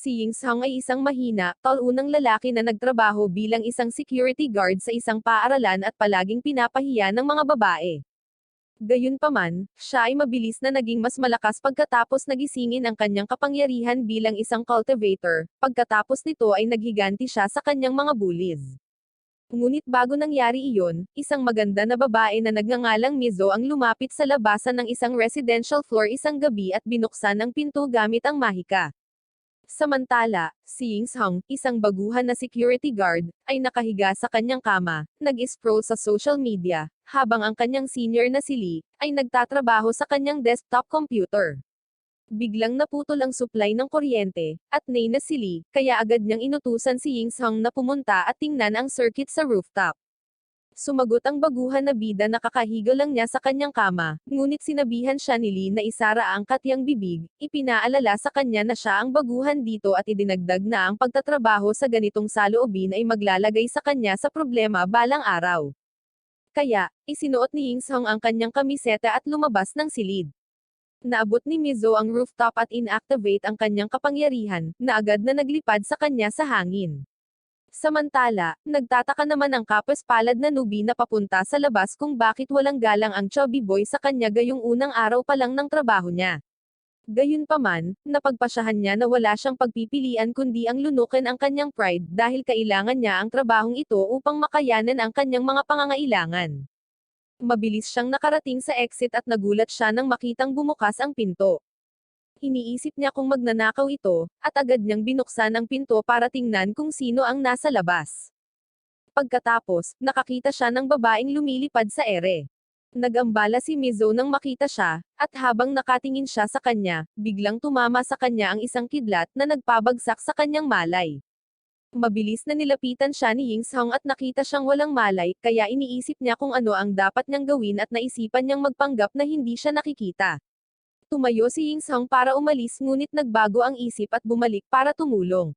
Si Ying Song ay isang mahina, taunang lalaki na nagtrabaho bilang isang security guard sa isang paaralan at palaging pinapahiya ng mga babae. Gayunpaman, siya ay mabilis na naging mas malakas pagkatapos nagisingin ang kanyang kapangyarihan bilang isang cultivator, pagkatapos nito ay naghiganti siya sa kanyang mga bullies. Ngunit bago nangyari iyon, isang maganda na babae na nagngangalang Mizo ang lumapit sa labasan ng isang residential floor isang gabi at binuksan ang pinto gamit ang mahika. Samantala, si Ying Song, isang baguhan na security guard, ay nakahiga sa kanyang kama, nag-scroll sa social media, habang ang kanyang senior na si Lee, ay nagtatrabaho sa kanyang desktop computer. Biglang naputol ang supply ng kuryente, at nay na si Lee, kaya agad niyang inutusan si Ying Song na pumunta at tingnan ang circuit sa rooftop. Sumagot ang baguhan na bida na kakahiga lang niya sa kanyang kama, ngunit sinabihan siya ni Lee na isara ang katiyang bibig, ipinaalala sa kanya na siya ang baguhan dito at idinagdag na ang pagtatrabaho sa ganitong saloobin ay maglalagay sa kanya sa problema balang araw. Kaya, isinuot ni Ying Song ang kanyang kamiseta at lumabas ng silid. Naabot ni Mizo ang rooftop at inactivate ang kanyang kapangyarihan, na agad na naglipad sa kanya sa hangin. Samantala, nagtataka naman ang kapos-palad na newbie na papunta sa labas kung bakit walang galang ang chubby boy sa kanya gayong unang araw pa lang ng trabaho niya. Gayunpaman, napagpasyahan niya na wala siyang pagpipilian kundi ang lunukin ang kanyang pride dahil kailangan niya ang trabahong ito upang makayanan ang kanyang mga pangangailangan. Mabilis siyang nakarating sa exit at nagulat siya nang makitang bumukas ang pinto. Iniisip niya kung magnanakaw ito, at agad niyang binuksan ang pinto para tingnan kung sino ang nasa labas. Pagkatapos, nakakita siya ng babaeng lumilipad sa ere. Nagambala si Mizo nang makita siya, at habang nakatingin siya sa kanya, biglang tumama sa kanya ang isang kidlat na nagpabagsak sa kanyang malay. Mabilis na nilapitan siya ni Ying Song at nakita siyang walang malay, kaya iniisip niya kung ano ang dapat niyang gawin at naisipan niyang magpanggap na hindi siya nakikita. Tumayo si Ying Song para umalis ngunit nagbago ang isip at bumalik para tumulong.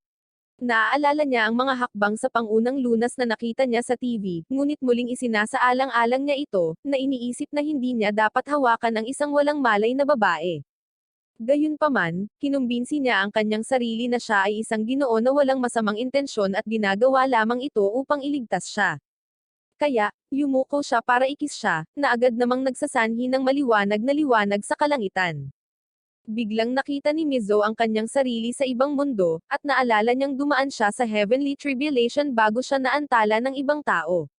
Naaalala niya ang mga hakbang sa pangunang Lunas na nakita niya sa TV, ngunit muling isinasaalang-alang niya ito, na iniisip na hindi niya dapat hawakan ang isang walang malay na babae. Gayunpaman, kinumbinsi niya ang kanyang sarili na siya ay isang ginoo na walang masamang intensyon at ginagawa lamang ito upang iligtas siya. Kaya, yumuko siya para ikis siya, na agad namang nagsasanhi ng maliwanag na liwanag sa kalangitan. Biglang nakita ni Mizo ang kanyang sarili sa ibang mundo, at naalala niyang dumaan siya sa heavenly tribulation bago siya naantala ng ibang tao.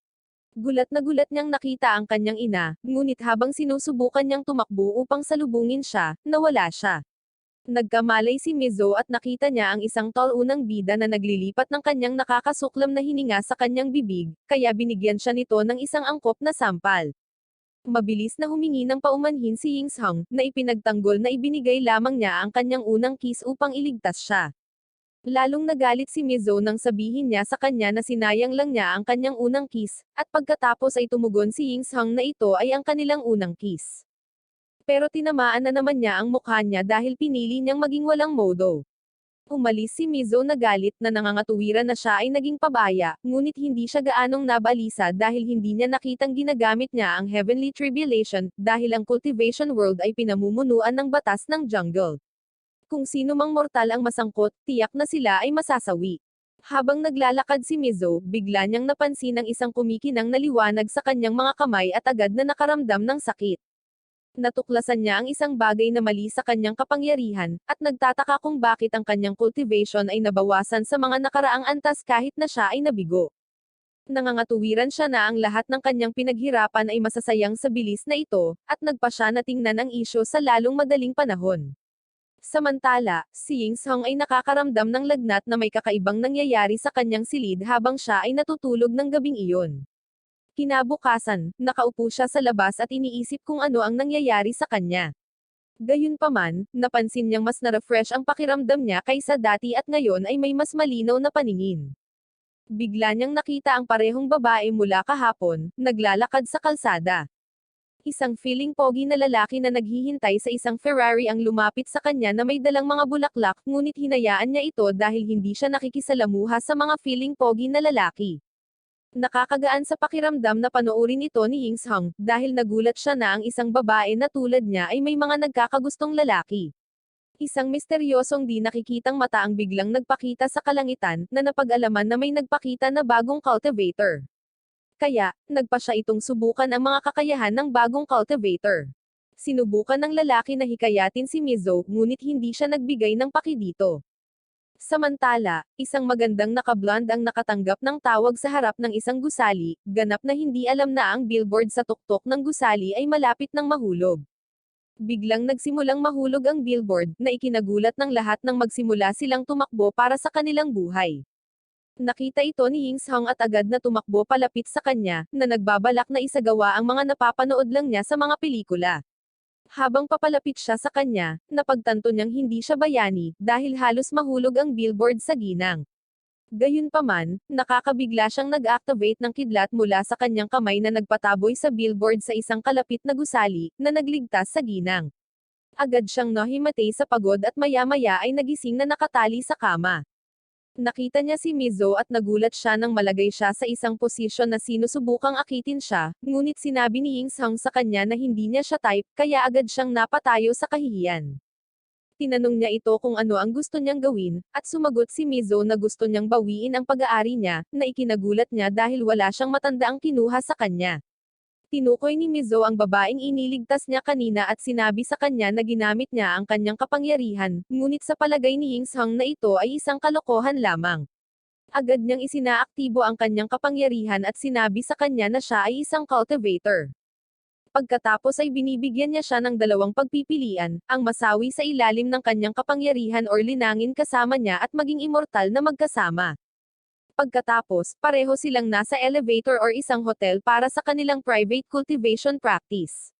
Gulat niyang nakita ang kanyang ina, ngunit habang sinusubukan niyang tumakbo upang salubungin siya, nawala siya. Nagkamalay si Mizo at nakita niya ang isang taunang bida na naglilipat ng kanyang nakakasuklam na hininga sa kanyang bibig, kaya binigyan siya nito ng isang angkop na sampal. Mabilis na humingi ng paumanhin si Ying Song, na ipinagtanggol na ibinigay lamang niya ang kanyang unang kiss upang iligtas siya. Lalong nagalit si Mizo nang sabihin niya sa kanya na sinayang lang niya ang kanyang unang kiss, at pagkatapos ay tumugon si Ying Song na ito ay ang kanilang unang kiss. Pero tinamaan na naman niya ang mukha niya dahil pinili niyang maging walang modo. Umalis si Mizo na galit na nangangatuwiran na siya ay naging pabaya, ngunit hindi siya gaanong nabalisa dahil hindi niya nakitang ginagamit niya ang Heavenly Tribulation, dahil ang Cultivation World ay pinamumunuan ng batas ng jungle. Kung sino mang mortal ang masangkot, tiyak na sila ay masasawi. Habang naglalakad si Mizo, bigla niyang napansin ang isang kumikinang na liwanag sa kanyang mga kamay at agad na nakaramdam ng sakit. Natuklasan niya ang isang bagay na mali sa kanyang kapangyarihan, at nagtataka kung bakit ang kanyang cultivation ay nabawasan sa mga nakaraang antas kahit na siya ay nabigo. Nangangatuwiran siya na ang lahat ng kanyang pinaghirapan ay masasayang sa bilis na ito, at nagpa siya na tingnan ang isyo sa lalong madaling panahon. Samantala, si Ying Song ay nakakaramdam ng lagnat na may kakaibang nangyayari sa kanyang silid habang siya ay natutulog ng gabing iyon. Kinabukasan, nakaupo siya sa labas at iniisip kung ano ang nangyayari sa kanya. Gayunpaman, napansin niyang mas na-refresh ang pakiramdam niya kaysa dati at ngayon ay may mas malinaw na paningin. Bigla niyang nakita ang parehong babae mula kahapon, naglalakad sa kalsada. Isang feeling pogi na lalaki na naghihintay sa isang Ferrari ang lumapit sa kanya na may dalang mga bulaklak, ngunit hinayaan niya ito dahil hindi siya nakikisalamuha sa mga feeling pogi na lalaki. Nakakagaan sa pakiramdam na panoorin ito ni Ying Song, dahil nagulat siya na ang isang babae na tulad niya ay may mga nagkakagustong lalaki. Isang misteryosong di nakikitang mata ang biglang nagpakita sa kalangitan, na napag-alaman na may nagpakita na bagong cultivator. Kaya, nagpa siya itong subukan ang mga kakayahan ng bagong cultivator. Sinubukan ng lalaki na hikayatin si Mizo, ngunit hindi siya nagbigay ng paki dito. Samantala, isang magandang nakablonde ang nakatanggap ng tawag sa harap ng isang gusali, ganap na hindi alam na ang billboard sa tuktok ng gusali ay malapit ng mahulog. Biglang nagsimulang mahulog ang billboard, na ikinagulat ng lahat nang magsimula silang tumakbo para sa kanilang buhay. Nakita ito ni Ying Song at agad na tumakbo palapit sa kanya, na nagbabalak na isagawa ang mga napapanood lang niya sa mga pelikula. Habang papalapit siya sa kanya, napagtanto niyang hindi siya bayani, dahil halos mahulog ang billboard sa ginang. Gayunpaman, nakakabigla siyang nag-activate ng kidlat mula sa kanyang kamay na nagpataboy sa billboard sa isang kalapit na gusali, na nagligtas sa ginang. Agad siyang nahimatay sa pagod at maya-maya ay nagising na nakatali sa kama. Nakita niya si Mizo at nagulat siya nang malagay siya sa isang posisyon na sinusubukang akitin siya, ngunit sinabi ni Ying Song sa kanya na hindi niya siya type, kaya agad siyang napatayo sa kahihiyan. Tinanong niya ito kung ano ang gusto niyang gawin, at sumagot si Mizo na gusto niyang bawiin ang pag-aari niya, na ikinagulat niya dahil wala siyang matandaang kinuha sa kanya. Tinukoy ni Mizo ang babaeng iniligtas niya kanina at sinabi sa kanya na ginamit niya ang kanyang kapangyarihan, ngunit sa palagay ni Ying Song na ito ay isang kalokohan lamang. Agad niyang isinaaktibo ang kanyang kapangyarihan at sinabi sa kanya na siya ay isang cultivator. Pagkatapos ay binibigyan niya siya ng dalawang pagpipilian, ang masawi sa ilalim ng kanyang kapangyarihan or linangin kasama niya at maging immortal na magkasama. Pagkatapos, pareho silang nasa elevator or isang hotel para sa kanilang private cultivation practice.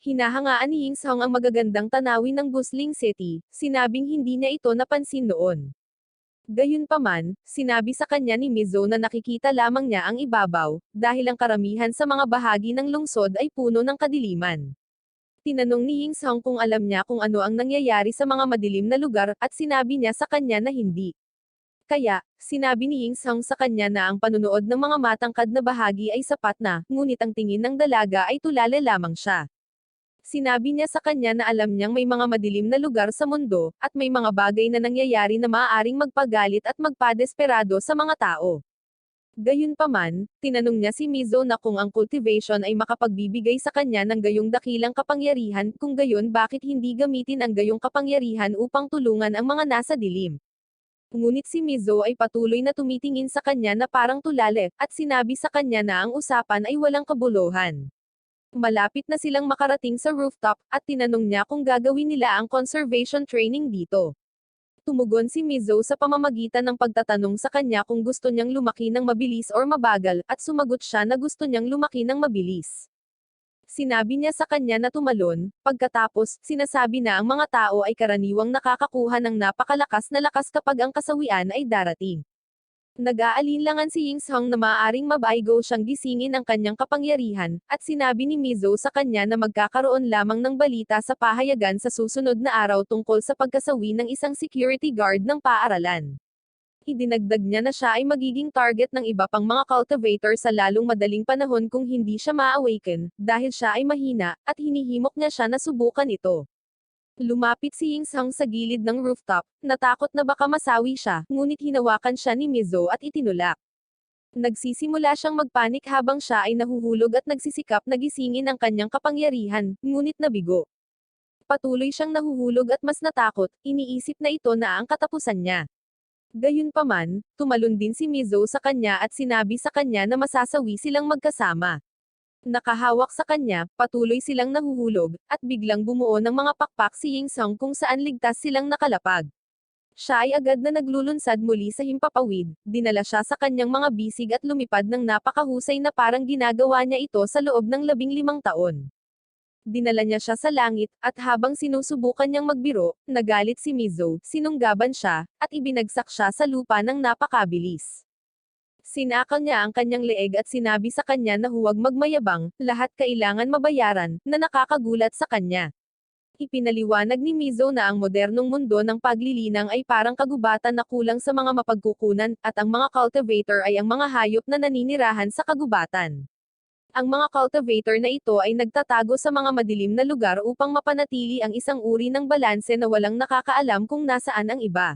Hinahangaan ni Ying Song ang magagandang tanawin ng bustling city, sinabing hindi niya ito napansin noon. Gayunpaman, sinabi sa kanya ni Mizo na nakikita lamang niya ang ibabaw, dahil ang karamihan sa mga bahagi ng lungsod ay puno ng kadiliman. Tinanong ni Ying Song kung alam niya kung ano ang nangyayari sa mga madilim na lugar, at sinabi niya sa kanya na hindi. Kaya, sinabi ni Ying Song sa kanya na ang panunood ng mga matangkad na bahagi ay sapat na, ngunit ang tingin ng dalaga ay tulala lamang siya. Sinabi niya sa kanya na alam niyang may mga madilim na lugar sa mundo, at may mga bagay na nangyayari na maaaring magpagalit at magpadesperado sa mga tao. Gayunpaman, tinanong niya si Mizo na kung ang cultivation ay makapagbibigay sa kanya ng gayong dakilang kapangyarihan, kung gayon bakit hindi gamitin ang gayong kapangyarihan upang tulungan ang mga nasa dilim. Ngunit si Mizo ay patuloy na tumitingin sa kanya na parang tulale, at sinabi sa kanya na ang usapan ay walang kabuluhan. Malapit na silang makarating sa rooftop, at tinanong niya kung gagawin nila ang conservation training dito. Tumugon si Mizo sa pamamagitan ng pagtatanong sa kanya kung gusto niyang lumaki ng mabilis or mabagal, at sumagot siya na gusto niyang lumaki ng mabilis. Sinabi niya sa kanya na tumalon, pagkatapos, sinasabi na ang mga tao ay karaniwang nakakakuha ng napakalakas na lakas kapag ang kasawian ay darating. Nag-aalinlangan si Ying Song na maaaring mabaigo siyang gisingin ang kanyang kapangyarihan, at sinabi ni Mizo sa kanya na magkakaroon lamang ng balita sa pahayagan sa susunod na araw tungkol sa pagkasawi ng isang security guard ng paaralan. Idinagdag niya na siya ay magiging target ng iba pang mga cultivator sa lalong madaling panahon kung hindi siya ma-awaken, dahil siya ay mahina, at hinihimok niya siya na subukan ito. Lumapit si Ying Song sa gilid ng rooftop, natakot na baka masawi siya, ngunit hinawakan siya ni Mizo at itinulak. Nagsisimula siyang magpanik habang siya ay nahuhulog at nagsisikap na gisingin ang kanyang kapangyarihan, ngunit nabigo. Patuloy siyang nahuhulog at mas natakot, iniisip na ito na ang katapusan niya. Gayunpaman, tumalon din si Mizo sa kanya at sinabi sa kanya na masasawi silang magkasama. Nakahawak sa kanya, patuloy silang nahuhulog, at biglang bumuo ng mga pakpak si Ying Song kung saan ligtas silang nakalapag. Siya ay agad na naglulunsad muli sa himpapawid, dinala siya sa kanyang mga bisig at lumipad ng napakahusay na parang ginagawa niya ito sa loob ng 15 taon. Dinala niya siya sa langit, at habang sinusubukan niyang magbiro, nagalit si Mizo, sinunggaban siya, at ibinagsak siya sa lupa ng napakabilis. Sinakal niya ang kanyang leeg at sinabi sa kanya na huwag magmayabang, lahat kailangan mabayaran, na nakakagulat sa kanya. Ipinaliwanag ni Mizo na ang modernong mundo ng paglilinang ay parang kagubatan na kulang sa mga mapagkukunan, at ang mga cultivator ay ang mga hayop na naninirahan sa kagubatan. Ang mga cultivator na ito ay nagtatago sa mga madilim na lugar upang mapanatili ang isang uri ng balanse na walang nakakaalam kung nasaan ang iba.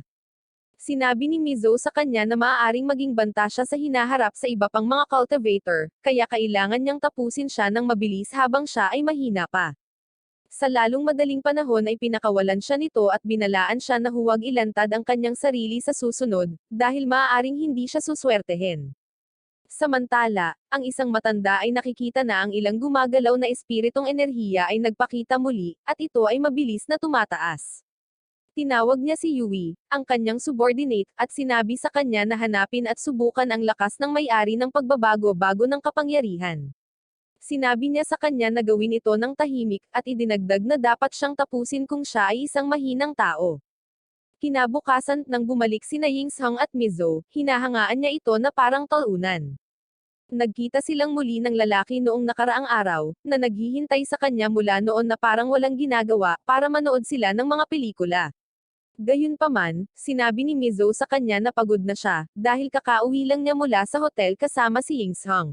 Sinabi ni Mizo sa kanya na maaaring maging banta siya sa hinaharap sa iba pang mga cultivator, kaya kailangan niyang tapusin siya ng mabilis habang siya ay mahina pa. Sa lalong madaling panahon ay pinakawalan siya nito at binalaan siya na huwag ilantad ang kanyang sarili sa susunod, dahil maaaring hindi siya suswertehin. Samantala, ang isang matanda ay nakikita na ang ilang gumagalaw na espiritong enerhiya ay nagpakita muli, at ito ay mabilis na tumataas. Tinawag niya si Yui, ang kanyang subordinate, at sinabi sa kanya na hanapin at subukan ang lakas ng may-ari ng pagbabago-bago ng kapangyarihan. Sinabi niya sa kanya na gawin ito ng tahimik, at idinagdag na dapat siyang tapusin kung siya ay isang mahinang tao. Kinabukasan, nang bumalik sina Yingzhong at Mizo, hinahangaan niya ito na parang talunan. Nagkita silang muli ng lalaki noong nakaraang araw, na naghihintay sa kanya mula noon na parang walang ginagawa, para manood sila ng mga pelikula. Gayunpaman, sinabi ni Mizo sa kanya na pagod na siya, dahil kakauwi lang niya mula sa hotel kasama si Yingzhong.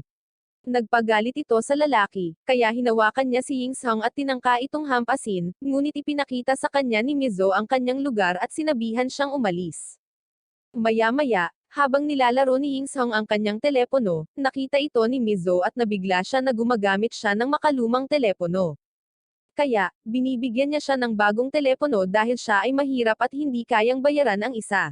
Nagpagalit ito sa lalaki, kaya hinawakan niya si Yingzhong at tinangka itong hampasin, ngunit ipinakita sa kanya ni Mizo ang kanyang lugar at sinabihan siyang umalis. Maya-maya, habang nilalaro ni Yingzhong ang kanyang telepono, nakita ito ni Mizo at nabigla siya na gumagamit siya ng makalumang telepono. Kaya, binibigyan niya siya ng bagong telepono dahil siya ay mahirap at hindi kayang bayaran ang isa.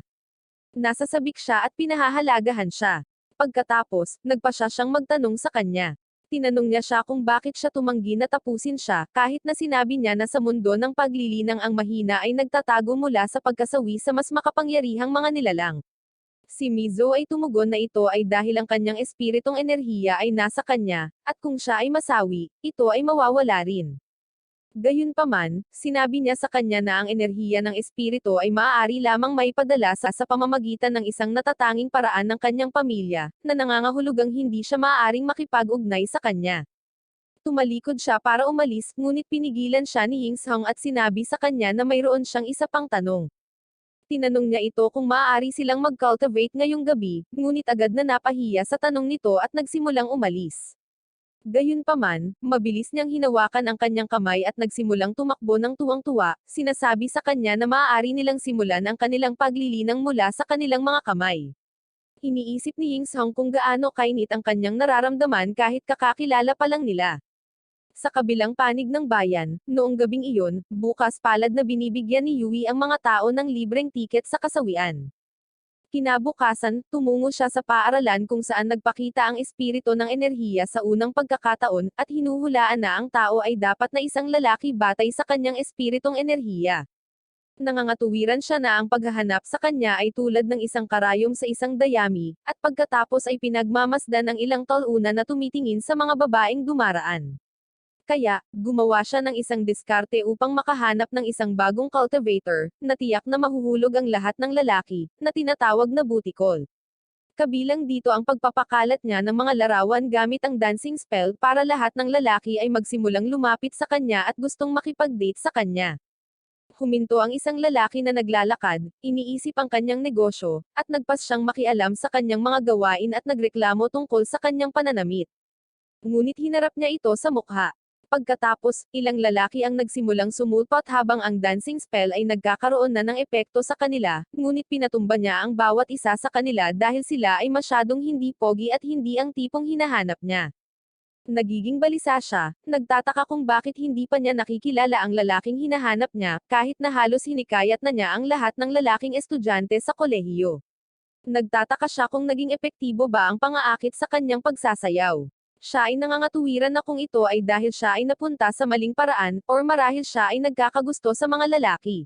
Nasasabik siya at pinahahalagahan siya. Pagkatapos, nagpasya siyang magtanong sa kanya. Tinanong niya siya kung bakit siya tumanggi na tapusin siya, kahit na sinabi niya na sa mundo ng paglilinang ang mahina ay nagtatago mula sa pagkasawi sa mas makapangyarihang mga nilalang. Si Mizo ay tumugon na ito ay dahil ang kanyang espiritong enerhiya ay nasa kanya, at kung siya ay masawi, ito ay mawawala rin. Gayunpaman, sinabi niya sa kanya na ang enerhiya ng espiritu ay maaari lamang maipadala sa pamamagitan ng isang natatanging paraan ng kanyang pamilya, na nangangahulugang hindi siya maaaring makipag-ugnay sa kanya. Tumalikod siya para umalis, ngunit pinigilan siya ni Yingzhong at sinabi sa kanya na mayroon siyang isa pang tanong. Tinanong niya ito kung maaari silang mag-cultivate ngayong gabi, ngunit agad na napahiya sa tanong nito at nagsimulang umalis. Gayunpaman, mabilis niyang hinawakan ang kanyang kamay at nagsimulang tumakbo ng tuwang-tuwa, sinasabi sa kanya na maaari nilang simulan ang kanilang paglilinang mula sa kanilang mga kamay. Iniisip ni Yingzhong kung gaano kainit ang kanyang nararamdaman kahit kakakilala pa lang nila. Sa kabilang panig ng bayan, noong gabing iyon, bukas palad na binibigyan ni Yui ang mga tao ng libreng tiket sa kasawian. Kinabukasan, tumungo siya sa paaralan kung saan nagpakita ang espiritu ng enerhiya sa unang pagkakataon, at hinuhulaan na ang tao ay dapat na isang lalaki batay sa kanyang espiritong enerhiya. Nangangatuwiran siya na ang paghahanap sa kanya ay tulad ng isang karayom sa isang dayami, at pagkatapos ay pinagmamasdan ang ilang talunan na tumitingin sa mga babaeng dumaraan. Kaya, gumawa siya ng isang diskarte upang makahanap ng isang bagong cultivator, na tiyak na mahuhulog ang lahat ng lalaki, na tinatawag na butikol. Kabilang dito ang pagpapakalat niya ng mga larawan gamit ang dancing spell para lahat ng lalaki ay magsimulang lumapit sa kanya at gustong makipag-date sa kanya. Huminto ang isang lalaki na naglalakad, iniisip ang kanyang negosyo, at nagpas siyang makialam sa kanyang mga gawain at nagreklamo tungkol sa kanyang pananamit. Ngunit hinarap niya ito sa mukha. Pagkatapos, ilang lalaki ang nagsimulang sumulpot habang ang dancing spell ay nagkakaroon na ng epekto sa kanila, ngunit pinatumba niya ang bawat isa sa kanila dahil sila ay masyadong hindi pogi at hindi ang tipong hinahanap niya. Nagiging balisa siya, nagtataka kung bakit hindi pa niya nakikilala ang lalaking hinahanap niya, kahit na halos hinikayat na niya ang lahat ng lalaking estudyante sa kolehiyo. Nagtataka siya kung naging epektibo ba ang pang-aakit sa kanyang pagsasayaw. Siya ay nangangatuwiran na kung ito ay dahil siya ay napunta sa maling paraan, or marahil siya ay nagkakagusto sa mga lalaki.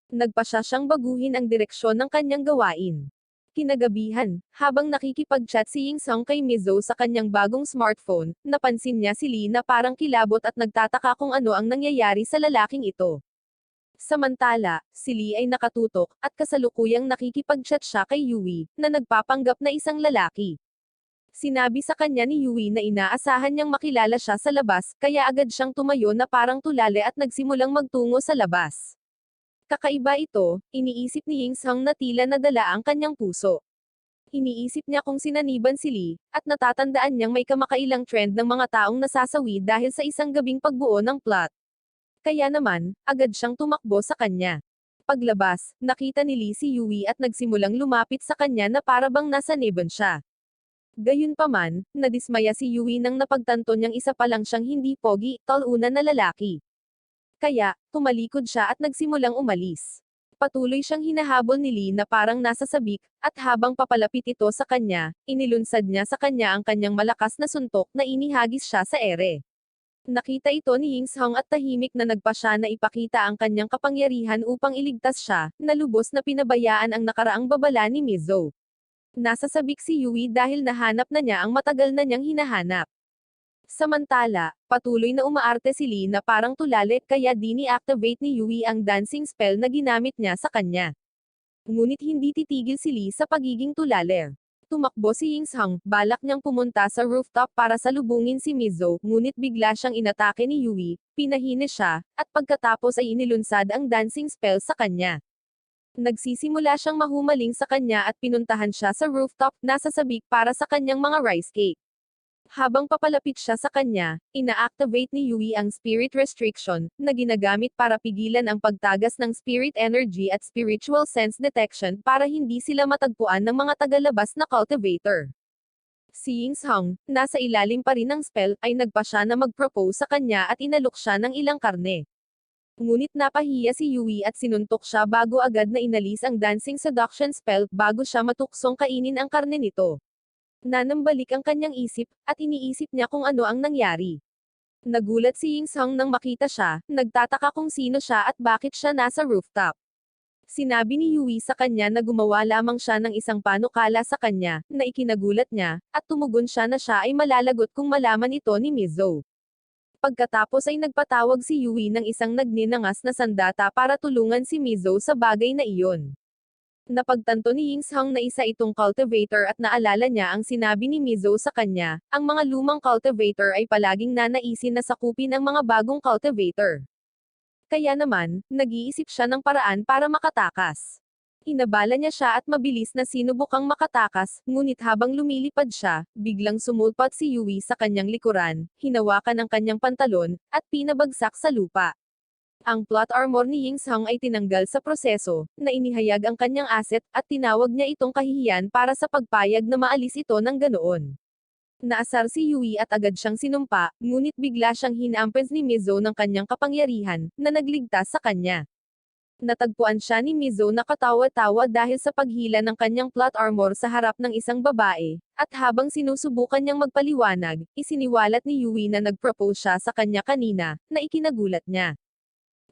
Nagpasya siyang baguhin ang direksyon ng kanyang gawain. Kinagabihan, habang nakikipag-chat si Yingzhong kay Mizo sa kanyang bagong smartphone, napansin niya si Lee na parang kilabot at nagtataka kung ano ang nangyayari sa lalaking ito. Samantala, si Lee ay nakatutok, at kasalukuyang nakikipag-chat siya kay Yui, na nagpapanggap na isang lalaki. Sinabi sa kanya ni Yui na inaasahan niyang makilala siya sa labas, kaya agad siyang tumayo na parang tulale at nagsimulang magtungo sa labas. Kakaiba ito, iniisip ni Yingzhong na tila nadala ang kanyang puso. Iniisip niya kung sinaniban si Lee, at natatandaan niyang may kamakailang trend ng mga taong nasasawi dahil sa isang gabing pagbuo ng plot. Kaya naman, agad siyang tumakbo sa kanya. Paglabas, nakita ni Lee si Yui at nagsimulang lumapit sa kanya na para bang nasa nebon siya. Gayunpaman, nadismaya si Yui nang napagtanto niyang isa pa lang siyang hindi pogi, tall-una na lalaki. Kaya, tumalikod siya at nagsimulang umalis. Patuloy siyang hinahabol ni Lee na parang nasa sabik, at habang papalapit ito sa kanya, inilunsad niya sa kanya ang kanyang malakas na suntok na inihagis siya sa ere. Nakita ito ni Ying Song at tahimik na nagpa siya na ipakita ang kanyang kapangyarihan upang iligtas siya, na lubos na pinabayaan ang nakaraang babala ni Mizo. Nasa sabik si Yui dahil nahanap na niya ang matagal na niyang hinahanap. Samantala, patuloy na umaarte si Lee na parang tulali kaya dini-activate ni Yui ang dancing spell na ginamit niya sa kanya. Ngunit hindi titigil si Lee sa pagiging tulali. Tumakbo si Ying Song, balak niyang pumunta sa rooftop para salubungin si Mizo, ngunit bigla siyang inatake ni Yui, pinahinis siya, at pagkatapos ay inilunsad ang dancing spell sa kanya. Nagsisimula siyang mahumaling sa kanya at pinuntahan siya sa rooftop, nasa sabik para sa kanyang mga rice cake. Habang papalapit siya sa kanya, ina-activate ni Yui ang spirit restriction, na ginagamit para pigilan ang pagtagas ng spirit energy at spiritual sense detection para hindi sila matagpuan ng mga tagalabas na cultivator. Si Ying Song, nasa ilalim pa rin ng spell, ay nagpa siya na mag-propose sa kanya at inalok siya ng ilang karne. Ngunit napahiya si Yui at sinuntok siya bago agad na inalis ang dancing seduction spell bago siya matuksong kainin ang karne nito. Nanambalik ang kanyang isip, at iniisip niya kung ano ang nangyari. Nagulat si Ying Song nang makita siya, nagtataka kung sino siya at bakit siya nasa rooftop. Sinabi ni Yui sa kanya na gumawa lamang siya ng isang panukala sa kanya, na ikinagulat niya, at tumugon siya na siya ay malalagot kung malaman ito ni Mizo. Pagkatapos ay nagpatawag si Yui ng isang nagninangas na sandata para tulungan si Mizo sa bagay na iyon. Napagtanto ni Ying Song na isa itong cultivator at naalala niya ang sinabi ni Mizo sa kanya, ang mga lumang cultivator ay palaging nanaisin na sakupin ang mga bagong cultivator. Kaya naman, nag-iisip siya ng paraan para makatakas. Inabala niya siya at mabilis na sinubukang makatakas, ngunit habang lumilipad siya, biglang sumulpat si Yui sa kanyang likuran, hinawakan ang kanyang pantalon, at pinabagsak sa lupa. Ang plot armor ni Ying Song ay tinanggal sa proseso, na inihayag ang kanyang asset, at tinawag niya itong kahihiyan para sa pagpayag na maalis ito ng ganoon. Naasar si Yui at agad siyang sinumpa, ngunit bigla siyang hinampens ni Mizo ng kanyang kapangyarihan, na nagligtas sa kanya. Natagpuan siya ni Mizo na katawa-tawa dahil sa paghila ng kanyang plot armor sa harap ng isang babae, at habang sinusubukan niyang magpaliwanag, isiniwalat ni Yui na nag-propose siya sa kanya kanina, na ikinagulat niya.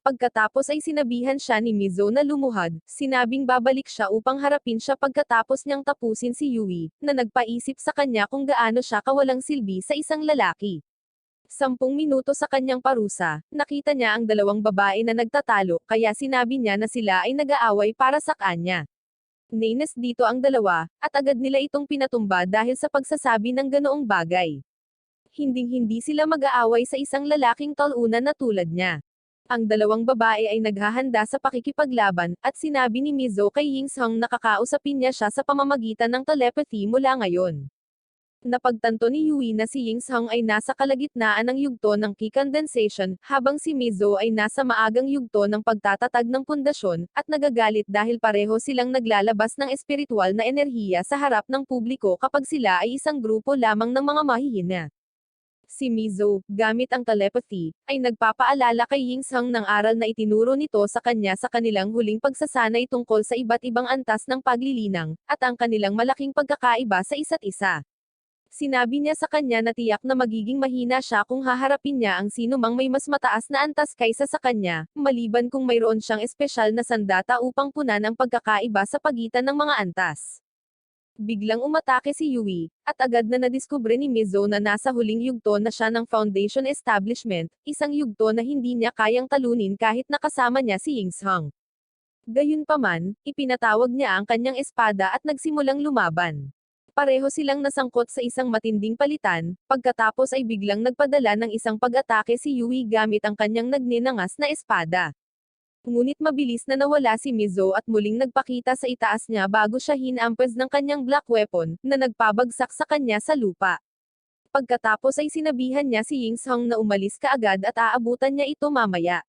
Pagkatapos ay sinabihan siya ni Mizo na lumuhad, sinabing babalik siya upang harapin siya pagkatapos niyang tapusin si Yui, na nagpaisip sa kanya kung gaano siya kawalang silbi sa isang lalaki. 10 minuto sa kanyang parusa, nakita niya ang dalawang babae na nagtatalo, kaya sinabi niya na sila ay nag-aaway para sa kanya. Nainis dito ang dalawa, at agad nila itong pinatumba dahil sa pagsasabi ng ganoong bagay. Hinding-hindi sila mag-aaway sa isang lalaking tol-una na tulad niya. Ang dalawang babae ay naghahanda sa pakikipaglaban, at sinabi ni Mizo kay Ying Song na kakausapin niya siya sa pamamagitan ng telepathy mula ngayon. Napagtanto ni Yui na si Ying Song ay nasa kalagitnaan ng yugto ng key condensation, habang si Mizo ay nasa maagang yugto ng pagtatatag ng pundasyon, at nagagalit dahil pareho silang naglalabas ng espiritual na enerhiya sa harap ng publiko kapag sila ay isang grupo lamang ng mga mahihina. Si Mizo, gamit ang telepathy, ay nagpapaalala kay Ying Song ng aral na itinuro nito sa kanya sa kanilang huling pagsasanay tungkol sa iba't ibang antas ng paglilinang, at ang kanilang malaking pagkakaiba sa isa't isa. Sinabi niya sa kanya na tiyak na magiging mahina siya kung haharapin niya ang sino mang may mas mataas na antas kaysa sa kanya, maliban kung mayroon siyang espesyal na sandata upang punan ang pagkakaiba sa pagitan ng mga antas. Biglang umatake si Yui, at agad na nadiskubre ni Mizo na nasa huling yugto na siya ng Foundation Establishment, isang yugto na hindi niya kayang talunin kahit nakasama niya si Ying Song. Gayunpaman, ipinatawag niya ang kanyang espada at nagsimulang lumaban. Pareho silang nasangkot sa isang matinding palitan, pagkatapos ay biglang nagpadala ng isang pag-atake si Yui gamit ang kanyang nagninangas na espada. Ngunit mabilis na nawala si Mizo at muling nagpakita sa itaas niya bago siya hinampers ng kanyang black weapon, na nagpabagsak sa kanya sa lupa. Pagkatapos ay sinabihan niya si Ying Song na umalis kaagad at aabutan niya ito mamaya.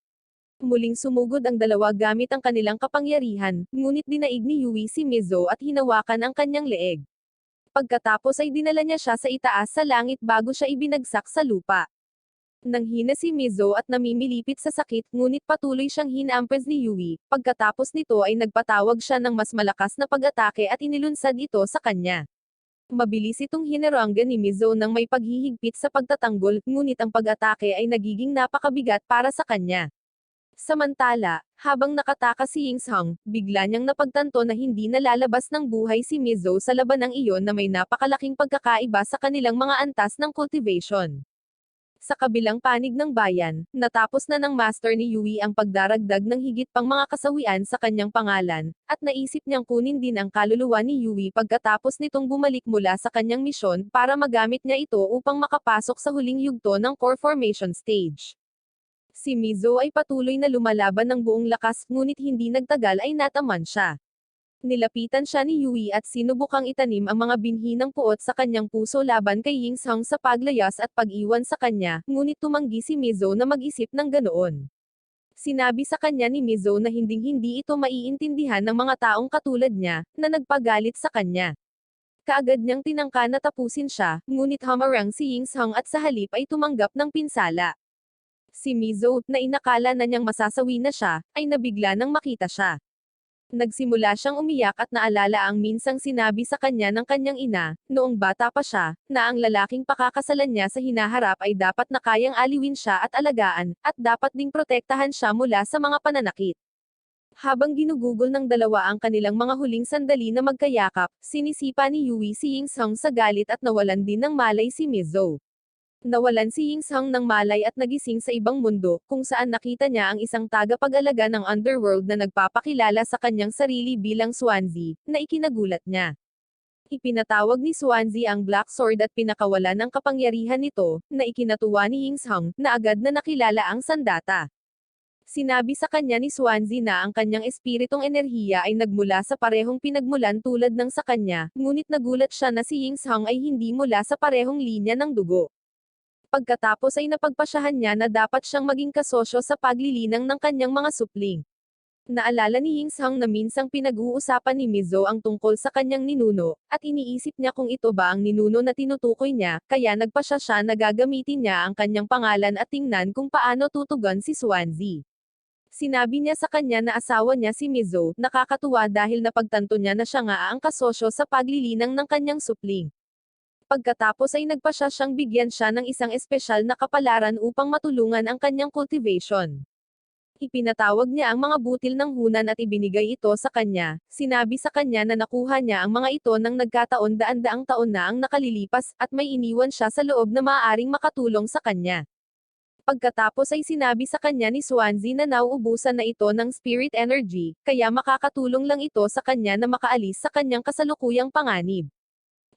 Muling sumugod ang dalawa gamit ang kanilang kapangyarihan, ngunit dinaig ni Yui si Mizo at hinawakan ang kanyang leeg. Pagkatapos ay dinala niya siya sa itaas sa langit bago siya ibinagsak sa lupa. Nanghina si Mizo at namimilipit sa sakit ngunit patuloy siyang hinampers ni Yui, pagkatapos nito ay nagpatawag siya ng mas malakas na pag-atake at inilunsad ito sa kanya. Mabilis itong hinaranggan ni Mizo nang may paghihigpit sa pagtatanggol, ngunit ang pag-atake ay nagiging napakabigat para sa kanya. Samantala, habang nakatakas si Ying Song, bigla niyang napagtanto na hindi nalalabas ng buhay si Mizo sa labanang iyon na may napakalaking pagkakaiba sa kanilang mga antas ng cultivation. Sa kabilang panig ng bayan, natapos na ng master ni Yui ang pagdaragdag ng higit pang mga kasawian sa kanyang pangalan, at naisip niyang kunin din ang kaluluwa ni Yui pagkatapos nitong bumalik mula sa kanyang misyon para magamit niya ito upang makapasok sa huling yugto ng core formation stage. Si Mizo ay patuloy na lumalaban ng buong lakas ngunit hindi nagtagal ay nataman siya. Nilapitan siya ni Yui at sinubukang itanim ang mga binhi ng puot sa kanyang puso laban kay Ying Song sa paglayas at pag-iwan sa kanya, ngunit tumanggi si Mizo na mag-isip ng ganoon. Sinabi sa kanya ni Mizo na hinding-hindi ito maiintindihan ng mga taong katulad niya, na nagpagalit sa kanya. Kaagad niyang tinangka na tapusin siya, ngunit hamarang si Ying Song at sa halip ay tumanggap ng pinsala. Si Mizo, na inakala na niyang masasawi na siya, ay nabigla nang makita siya. Nagsimula siyang umiyak at naalala ang minsang sinabi sa kanya ng kanyang ina, noong bata pa siya, na ang lalaking pakakasalan niya sa hinaharap ay dapat na kayang aliwin siya at alagaan, at dapat ding protektahan siya mula sa mga pananakit. Habang ginugugol ng dalawa ang kanilang mga huling sandali na magkayakap, sinisipa ni Yui si Ying Song sa galit at nawalan din ng malay si Mizo. Nawalan si Ying Song ng malay at nagising sa ibang mundo, kung saan nakita niya ang isang tagapag-alaga ng underworld na nagpapakilala sa kanyang sarili bilang Swansea, na ikinagulat niya. Ipinatawag ni Swansea ang Black Sword at pinakawalan ng kapangyarihan nito, na ikinatuwa ni Ying Song, na agad na nakilala ang sandata. Sinabi sa kanya ni Swansea na ang kanyang espiritong enerhiya ay nagmula sa parehong pinagmulan tulad ng sa kanya, ngunit nagulat siya na si Ying Song ay hindi mula sa parehong linya ng dugo. Pagkatapos ay napagpasyahan niya na dapat siyang maging kasosyo sa paglilinang ng kanyang mga supling. Naalala ni Ying Song na minsang pinag-uusapan ni Mizo ang tungkol sa kanyang ninuno, at iniisip niya kung ito ba ang ninuno na tinutukoy niya, kaya nagpasya siya na gagamitin niya ang kanyang pangalan at tingnan kung paano tutugon si Swansea. Sinabi niya sa kanya na asawa niya si Mizo, nakakatuwa dahil napagtanto niya na siya nga ang kasosyo sa paglilinang ng kanyang supling. Pagkatapos ay nagpasya siyang bigyan siya ng isang espesyal na kapalaran upang matulungan ang kanyang cultivation. Ipinatawag niya ang mga butil ng hunan at ibinigay ito sa kanya, sinabi sa kanya na nakuha niya ang mga ito nang nagkataon daan-daang taon na ang nakalilipas, at may iniwan siya sa loob na maaaring makatulong sa kanya. Pagkatapos ay sinabi sa kanya ni Swansea na nauubusan na ito ng spirit energy, kaya makakatulong lang ito sa kanya na makaalis sa kanyang kasalukuyang panganib.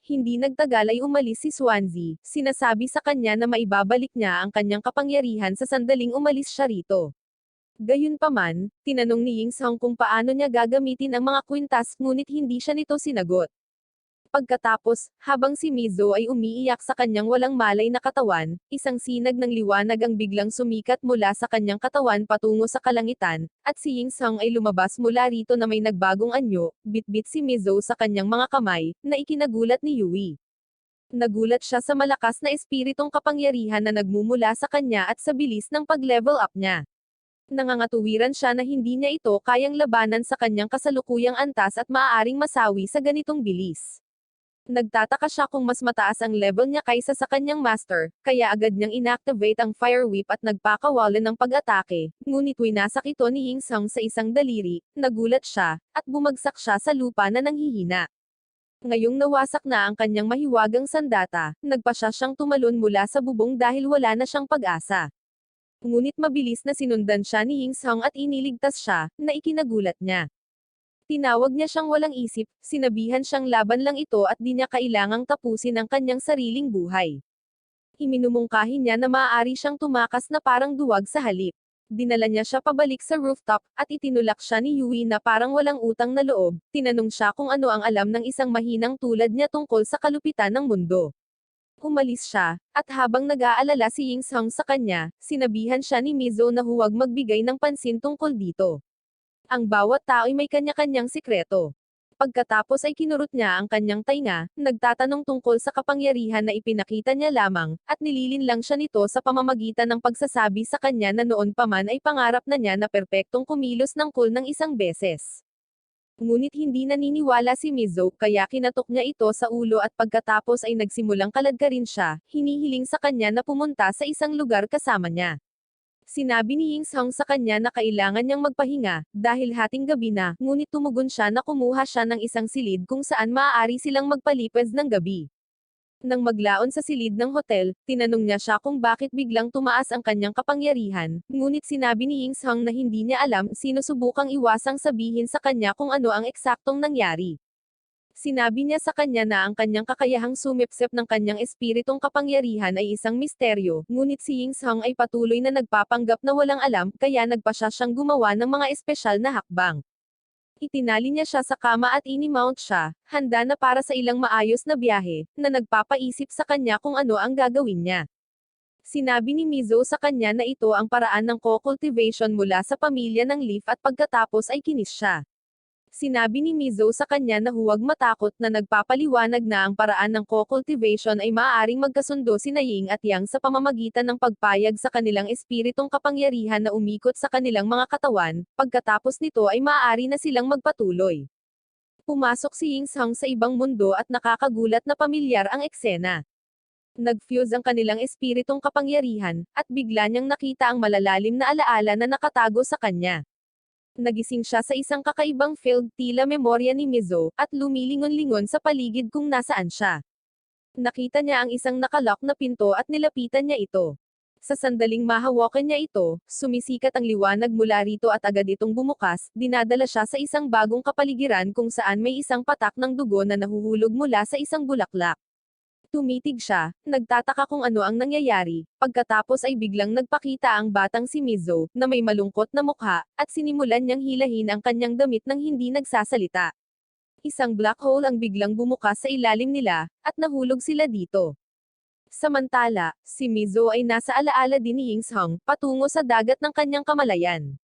Hindi nagtagal ay umalis si Swansea, sinasabi sa kanya na maibabalik niya ang kanyang kapangyarihan sa sandaling umalis siya rito. Gayunpaman, tinanong ni Ying Song kung paano niya gagamitin ang mga kwintas ngunit hindi siya nito sinagot. Pagkatapos, habang si Mizo ay umiiyak sa kanyang walang malay na katawan, isang sinag ng liwanag ang biglang sumikat mula sa kanyang katawan patungo sa kalangitan, at si Ying Song ay lumabas mula rito na may nagbagong anyo, bitbit si Mizo sa kanyang mga kamay, na ikinagulat ni Yui. Nagulat siya sa malakas na espiritong kapangyarihan na nagmumula sa kanya at sa bilis ng pag-level up niya. Nangangatuwiran siya na hindi niya ito kayang labanan sa kanyang kasalukuyang antas at maaaring masawi sa ganitong bilis. Nagtataka siya kung mas mataas ang level niya kaysa sa kanyang master, kaya agad niyang inactivate ang Fire Whip at nagpakawalan ng pag-atake, ngunit winasak ito ni Ying Song sa isang daliri, nagulat siya, at bumagsak siya sa lupa na nanghihina. Ngayong nawasak na ang kanyang mahiwagang sandata, nagpasya siyang tumalon mula sa bubong dahil wala na siyang pag-asa. Ngunit mabilis na sinundan siya ni Ying Song at iniligtas siya, na ikinagulat niya. Tinawag niya siyang walang isip, sinabihan siyang laban lang ito at di niya kailangang tapusin ang kanyang sariling buhay. Iminumungkahi niya na maaari siyang tumakas na parang duwag sa halip. Dinala niya siya pabalik sa rooftop, at itinulak siya ni Yui na parang walang utang na loob. Tinanong siya kung ano ang alam ng isang mahinang tulad niya tungkol sa kalupitan ng mundo. Umalis siya, at habang nag-aalala si Ying Song sa kanya, sinabihan siya ni Mizo na huwag magbigay ng pansin tungkol dito. Ang bawat tao'y may kanya-kanyang sikreto. Pagkatapos ay kinurot niya ang kanyang tainga, nagtatanong tungkol sa kapangyarihan na ipinakita niya lamang, at nililinlang siya nito sa pamamagitan ng pagsasabi sa kanya na noon pa man ay pangarap na niya na perpektong kumilos ng cool ng isang beses. Ngunit hindi naniniwala si Mizo, kaya kinatok niya ito sa ulo at pagkatapos ay nagsimulang kaladkarin siya, hinihiling sa kanya na pumunta sa isang lugar kasama niya. Sinabi ni Ying Song sa kanya na kailangan niyang magpahinga, dahil hating gabi na, ngunit tumugon siya na kumuha siya ng isang silid kung saan maaari silang magpalipad ng gabi. Nang maglaon sa silid ng hotel, tinanong niya siya kung bakit biglang tumaas ang kanyang kapangyarihan, ngunit sinabi ni Ying Song na hindi niya alam, sinusubukang iwasang sabihin sa kanya kung ano ang eksaktong nangyari. Sinabi niya sa kanya na ang kanyang kakayahang sumipsip ng kanyang espiritong kapangyarihan ay isang misteryo, ngunit si Ying Song ay patuloy na nagpapanggap na walang alam, kaya nagpasya siyang gumawa ng mga espesyal na hakbang. Itinali niya siya sa kama at ini-mount siya, handa na para sa ilang maayos na biyahe, na nagpapaisip sa kanya kung ano ang gagawin niya. Sinabi ni Mizo sa kanya na ito ang paraan ng co-cultivation mula sa pamilya ng Leaf at pagkatapos ay kinis siya. Sinabi ni Mizo sa kanya na huwag matakot na nagpapaliwanag na ang paraan ng co-cultivation ay maaaring magkasundo sina Ying at Yang sa pamamagitan ng pagpayag sa kanilang espiritong kapangyarihan na umikot sa kanilang mga katawan, pagkatapos nito ay maaari na silang magpatuloy. Pumasok si Ying Song sa ibang mundo at nakakagulat na pamilyar ang eksena. Nag-fuse ang kanilang espiritong kapangyarihan, at bigla niyang nakita ang malalalim na alaala na nakatago sa kanya. Nagising siya sa isang kakaibang field tila memorya ni Mizo, at lumilingon-lingon sa paligid kung nasaan siya. Nakita niya ang isang nakalock na pinto at nilapitan niya ito. Sa sandaling mahawakan niya ito, sumisikat ang liwanag mula rito at agad itong bumukas, dinadala siya sa isang bagong kapaligiran kung saan may isang patak ng dugo na nahuhulog mula sa isang bulaklak. Tumitig siya, nagtataka kung ano ang nangyayari, pagkatapos ay biglang nagpakita ang batang si Mizo, na may malungkot na mukha, at sinimulan niyang hilahin ang kanyang damit nang hindi nagsasalita. Isang black hole ang biglang bumukas sa ilalim nila, at nahulog sila dito. Samantala, si Mizo ay nasa alaala din ni Ying Song, patungo sa dagat ng kanyang kamalayan.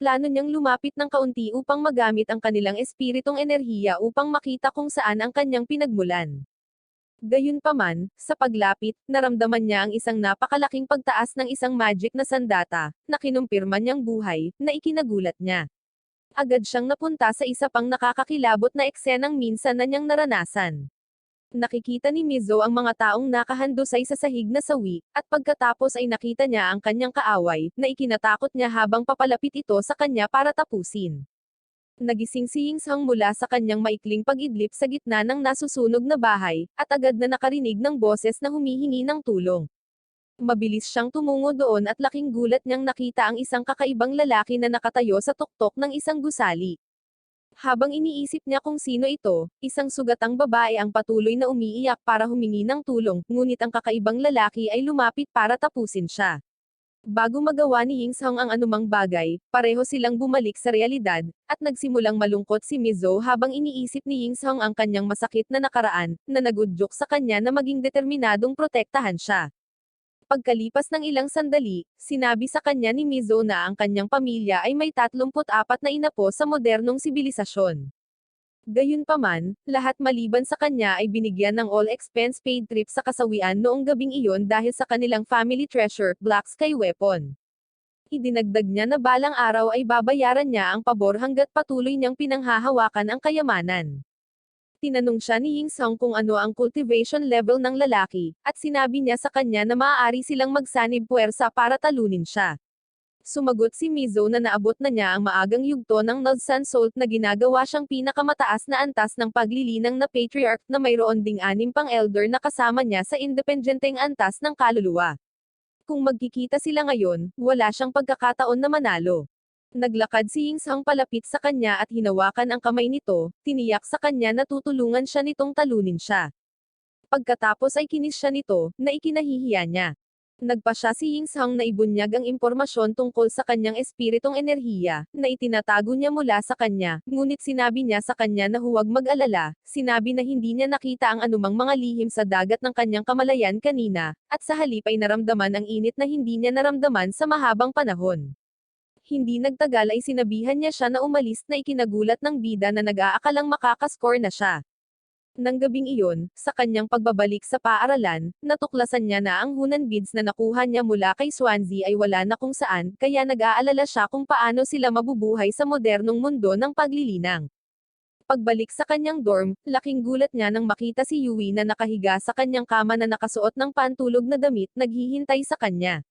Plano niyang lumapit ng kaunti upang magamit ang kanilang espiritong enerhiya upang makita kung saan ang kanyang pinagmulan. Gayunpaman, sa paglapit, naramdaman niya ang isang napakalaking pagtaas ng isang magic na sandata, na kinumpirma niyang buhay, na ikinagulat niya. Agad siyang napunta sa isa pang nakakakilabot na eksenang minsan na niyang naranasan. Nakikita ni Mizo ang mga taong nakahandusay sa sahig na sawi, at pagkatapos ay nakita niya ang kanyang kaaway, na ikinatakot niya habang papalapit ito sa kanya para tapusin. Nagising si Ying Song mula sa kanyang maikling pag-idlip sa gitna ng nasusunog na bahay, at agad na nakarinig ng boses na humihingi ng tulong. Mabilis siyang tumungo doon at laking gulat niyang nakita ang isang kakaibang lalaki na nakatayo sa tuktok ng isang gusali. Habang iniisip niya kung sino ito, isang sugatang babae ang patuloy na umiiyak para humingi ng tulong, ngunit ang kakaibang lalaki ay lumapit para tapusin siya. Bago magawa ni Ying Song ang anumang bagay, pareho silang bumalik sa realidad, at nagsimulang malungkot si Mizo habang iniisip ni Ying Song ang kanyang masakit na nakaraan, na nagudyok sa kanya na maging determinadong protektahan siya. Pagkalipas ng ilang sandali, sinabi sa kanya ni Mizo na ang kanyang pamilya ay may 34 na inapo sa modernong sibilisasyon. Gayunpaman, lahat maliban sa kanya ay binigyan ng all-expense-paid trip sa kasawian noong gabing iyon dahil sa kanilang family treasure, Black Sky Weapon. Idinagdag niya na balang araw ay babayaran niya ang pabor hanggat patuloy niyang pinanghahawakan ang kayamanan. Tinanong siya ni Ying Song kung ano ang cultivation level ng lalaki, at sinabi niya sa kanya na maaari silang magsanib puwersa para talunin siya. Sumagot si Mizo na naabot na niya ang maagang yugto ng Nodsan Salt na ginagawa siyang pinakamataas na antas ng paglilinang na patriarch na mayroon ding 6 pang elder na kasama niya sa independenteng antas ng kaluluwa. Kung magkikita sila ngayon, wala siyang pagkakataon na manalo. Naglakad si Ying Song palapit sa kanya at hinawakan ang kamay nito, tiniyak sa kanya na tutulungan siya nitong talunin siya. Pagkatapos ay kinis siya nito, na ikinahihiya niya. Nagpasya si Ying Sang na ibunyag ang impormasyon tungkol sa kanyang espiritong enerhiya, na itinatago niya mula sa kanya, ngunit sinabi niya sa kanya na huwag mag-alala, sinabi na hindi niya nakita ang anumang mga lihim sa dagat ng kanyang kamalayan kanina, at sa halip ay naramdaman ang init na hindi niya naramdaman sa mahabang panahon. Hindi nagtagal ay sinabihan niya siya na umalis na ikinagulat ng bida na nag-aakalang makakascore na siya. Nang gabing iyon, sa kanyang pagbabalik sa paaralan, natuklasan niya na ang Hunan beads na nakuha niya mula kay Swansea ay wala na kung saan, kaya nag-aalala siya kung paano sila mabubuhay sa modernong mundo ng paglilinang. Pagbalik sa kanyang dorm, laking gulat niya nang makita si Yui na nakahiga sa kanyang kama na nakasuot ng pantulog na damit, naghihintay sa kanya.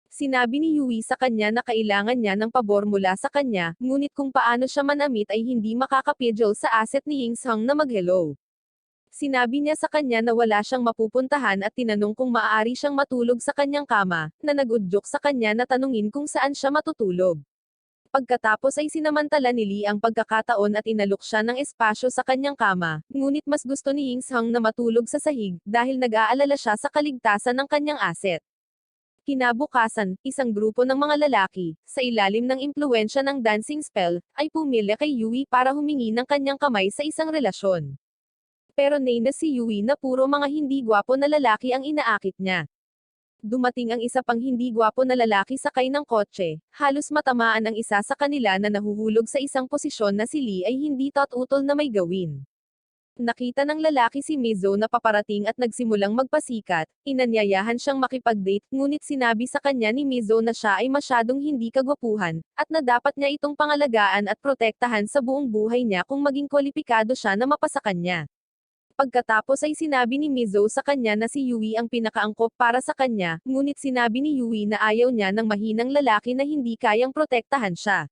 Sinabi ni Yui sa kanya na kailangan niya ng pabor mula sa kanya, ngunit kung paano siya manamit ay hindi makakapidyo sa asset ni Ying Sung na mag-hello. Sinabi niya sa kanya na wala siyang mapupuntahan at tinanong kung maaari siyang matulog sa kanyang kama, na nag-udyok sa kanya na tanungin kung saan siya matutulog. Pagkatapos ay sinamantala ni Lee ang pagkakataon at inalok siya ng espasyo sa kanyang kama, ngunit mas gusto ni Ying Sung na matulog sa sahig, dahil nag-aalala siya sa kaligtasan ng kanyang asset. Kinabukasan, isang grupo ng mga lalaki, sa ilalim ng impluwensya ng dancing spell, ay pumilya kay Yui para humingi ng kanyang kamay sa isang relasyon. Pero na si Yui na puro mga hindi gwapo na lalaki ang inaakit niya. Dumating ang isa pang hindi gwapo na lalaki sakay ng kotse, halos matamaan ang isa sa kanila na nahuhulog sa isang posisyon na si Lee ay hindi taut-utol na may gawin. Nakita ng lalaki si Mizo na paparating at nagsimulang magpasikat, inanyayahan siyang makipag-date, ngunit sinabi sa kanya ni Mizo na siya ay masyadong hindi kagwapuhan, at na dapat niya itong pangalagaan at protektahan sa buong buhay niya kung maging kwalipikado siya na mapasa kanya. Pagkatapos ay sinabi ni Mizo sa kanya na si Yui ang pinakaangkop para sa kanya, ngunit sinabi ni Yui na ayaw niya ng mahinang lalaki na hindi kayang protektahan siya.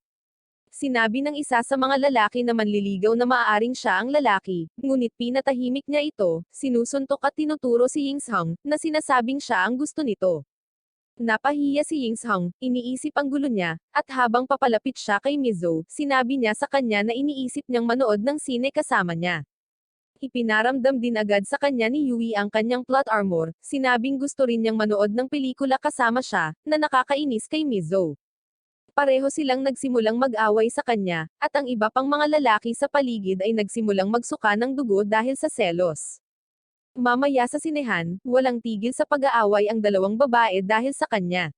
Sinabi ng isa sa mga lalaki na manliligaw na maaaring siya ang lalaki, ngunit pinatahimik niya ito, sinusuntok at tinuturo si Ying Sung, na sinasabing siya ang gusto nito. Napahiya si Ying Sung, iniisip ang gulo niya, at habang papalapit siya kay Mizo, sinabi niya sa kanya na iniisip niyang manood ng sine kasama niya. Ipinaramdam din agad sa kanya ni Yui ang kanyang plot armor, sinabing gusto rin niyang manood ng pelikula kasama siya, na nakakainis kay Mizo. Pareho silang nagsimulang mag-away sa kanya, at ang iba pang mga lalaki sa paligid ay nagsimulang magsuka ng dugo dahil sa selos. Mamaya sa sinehan, walang tigil sa pag-aaway ang dalawang babae dahil sa kanya.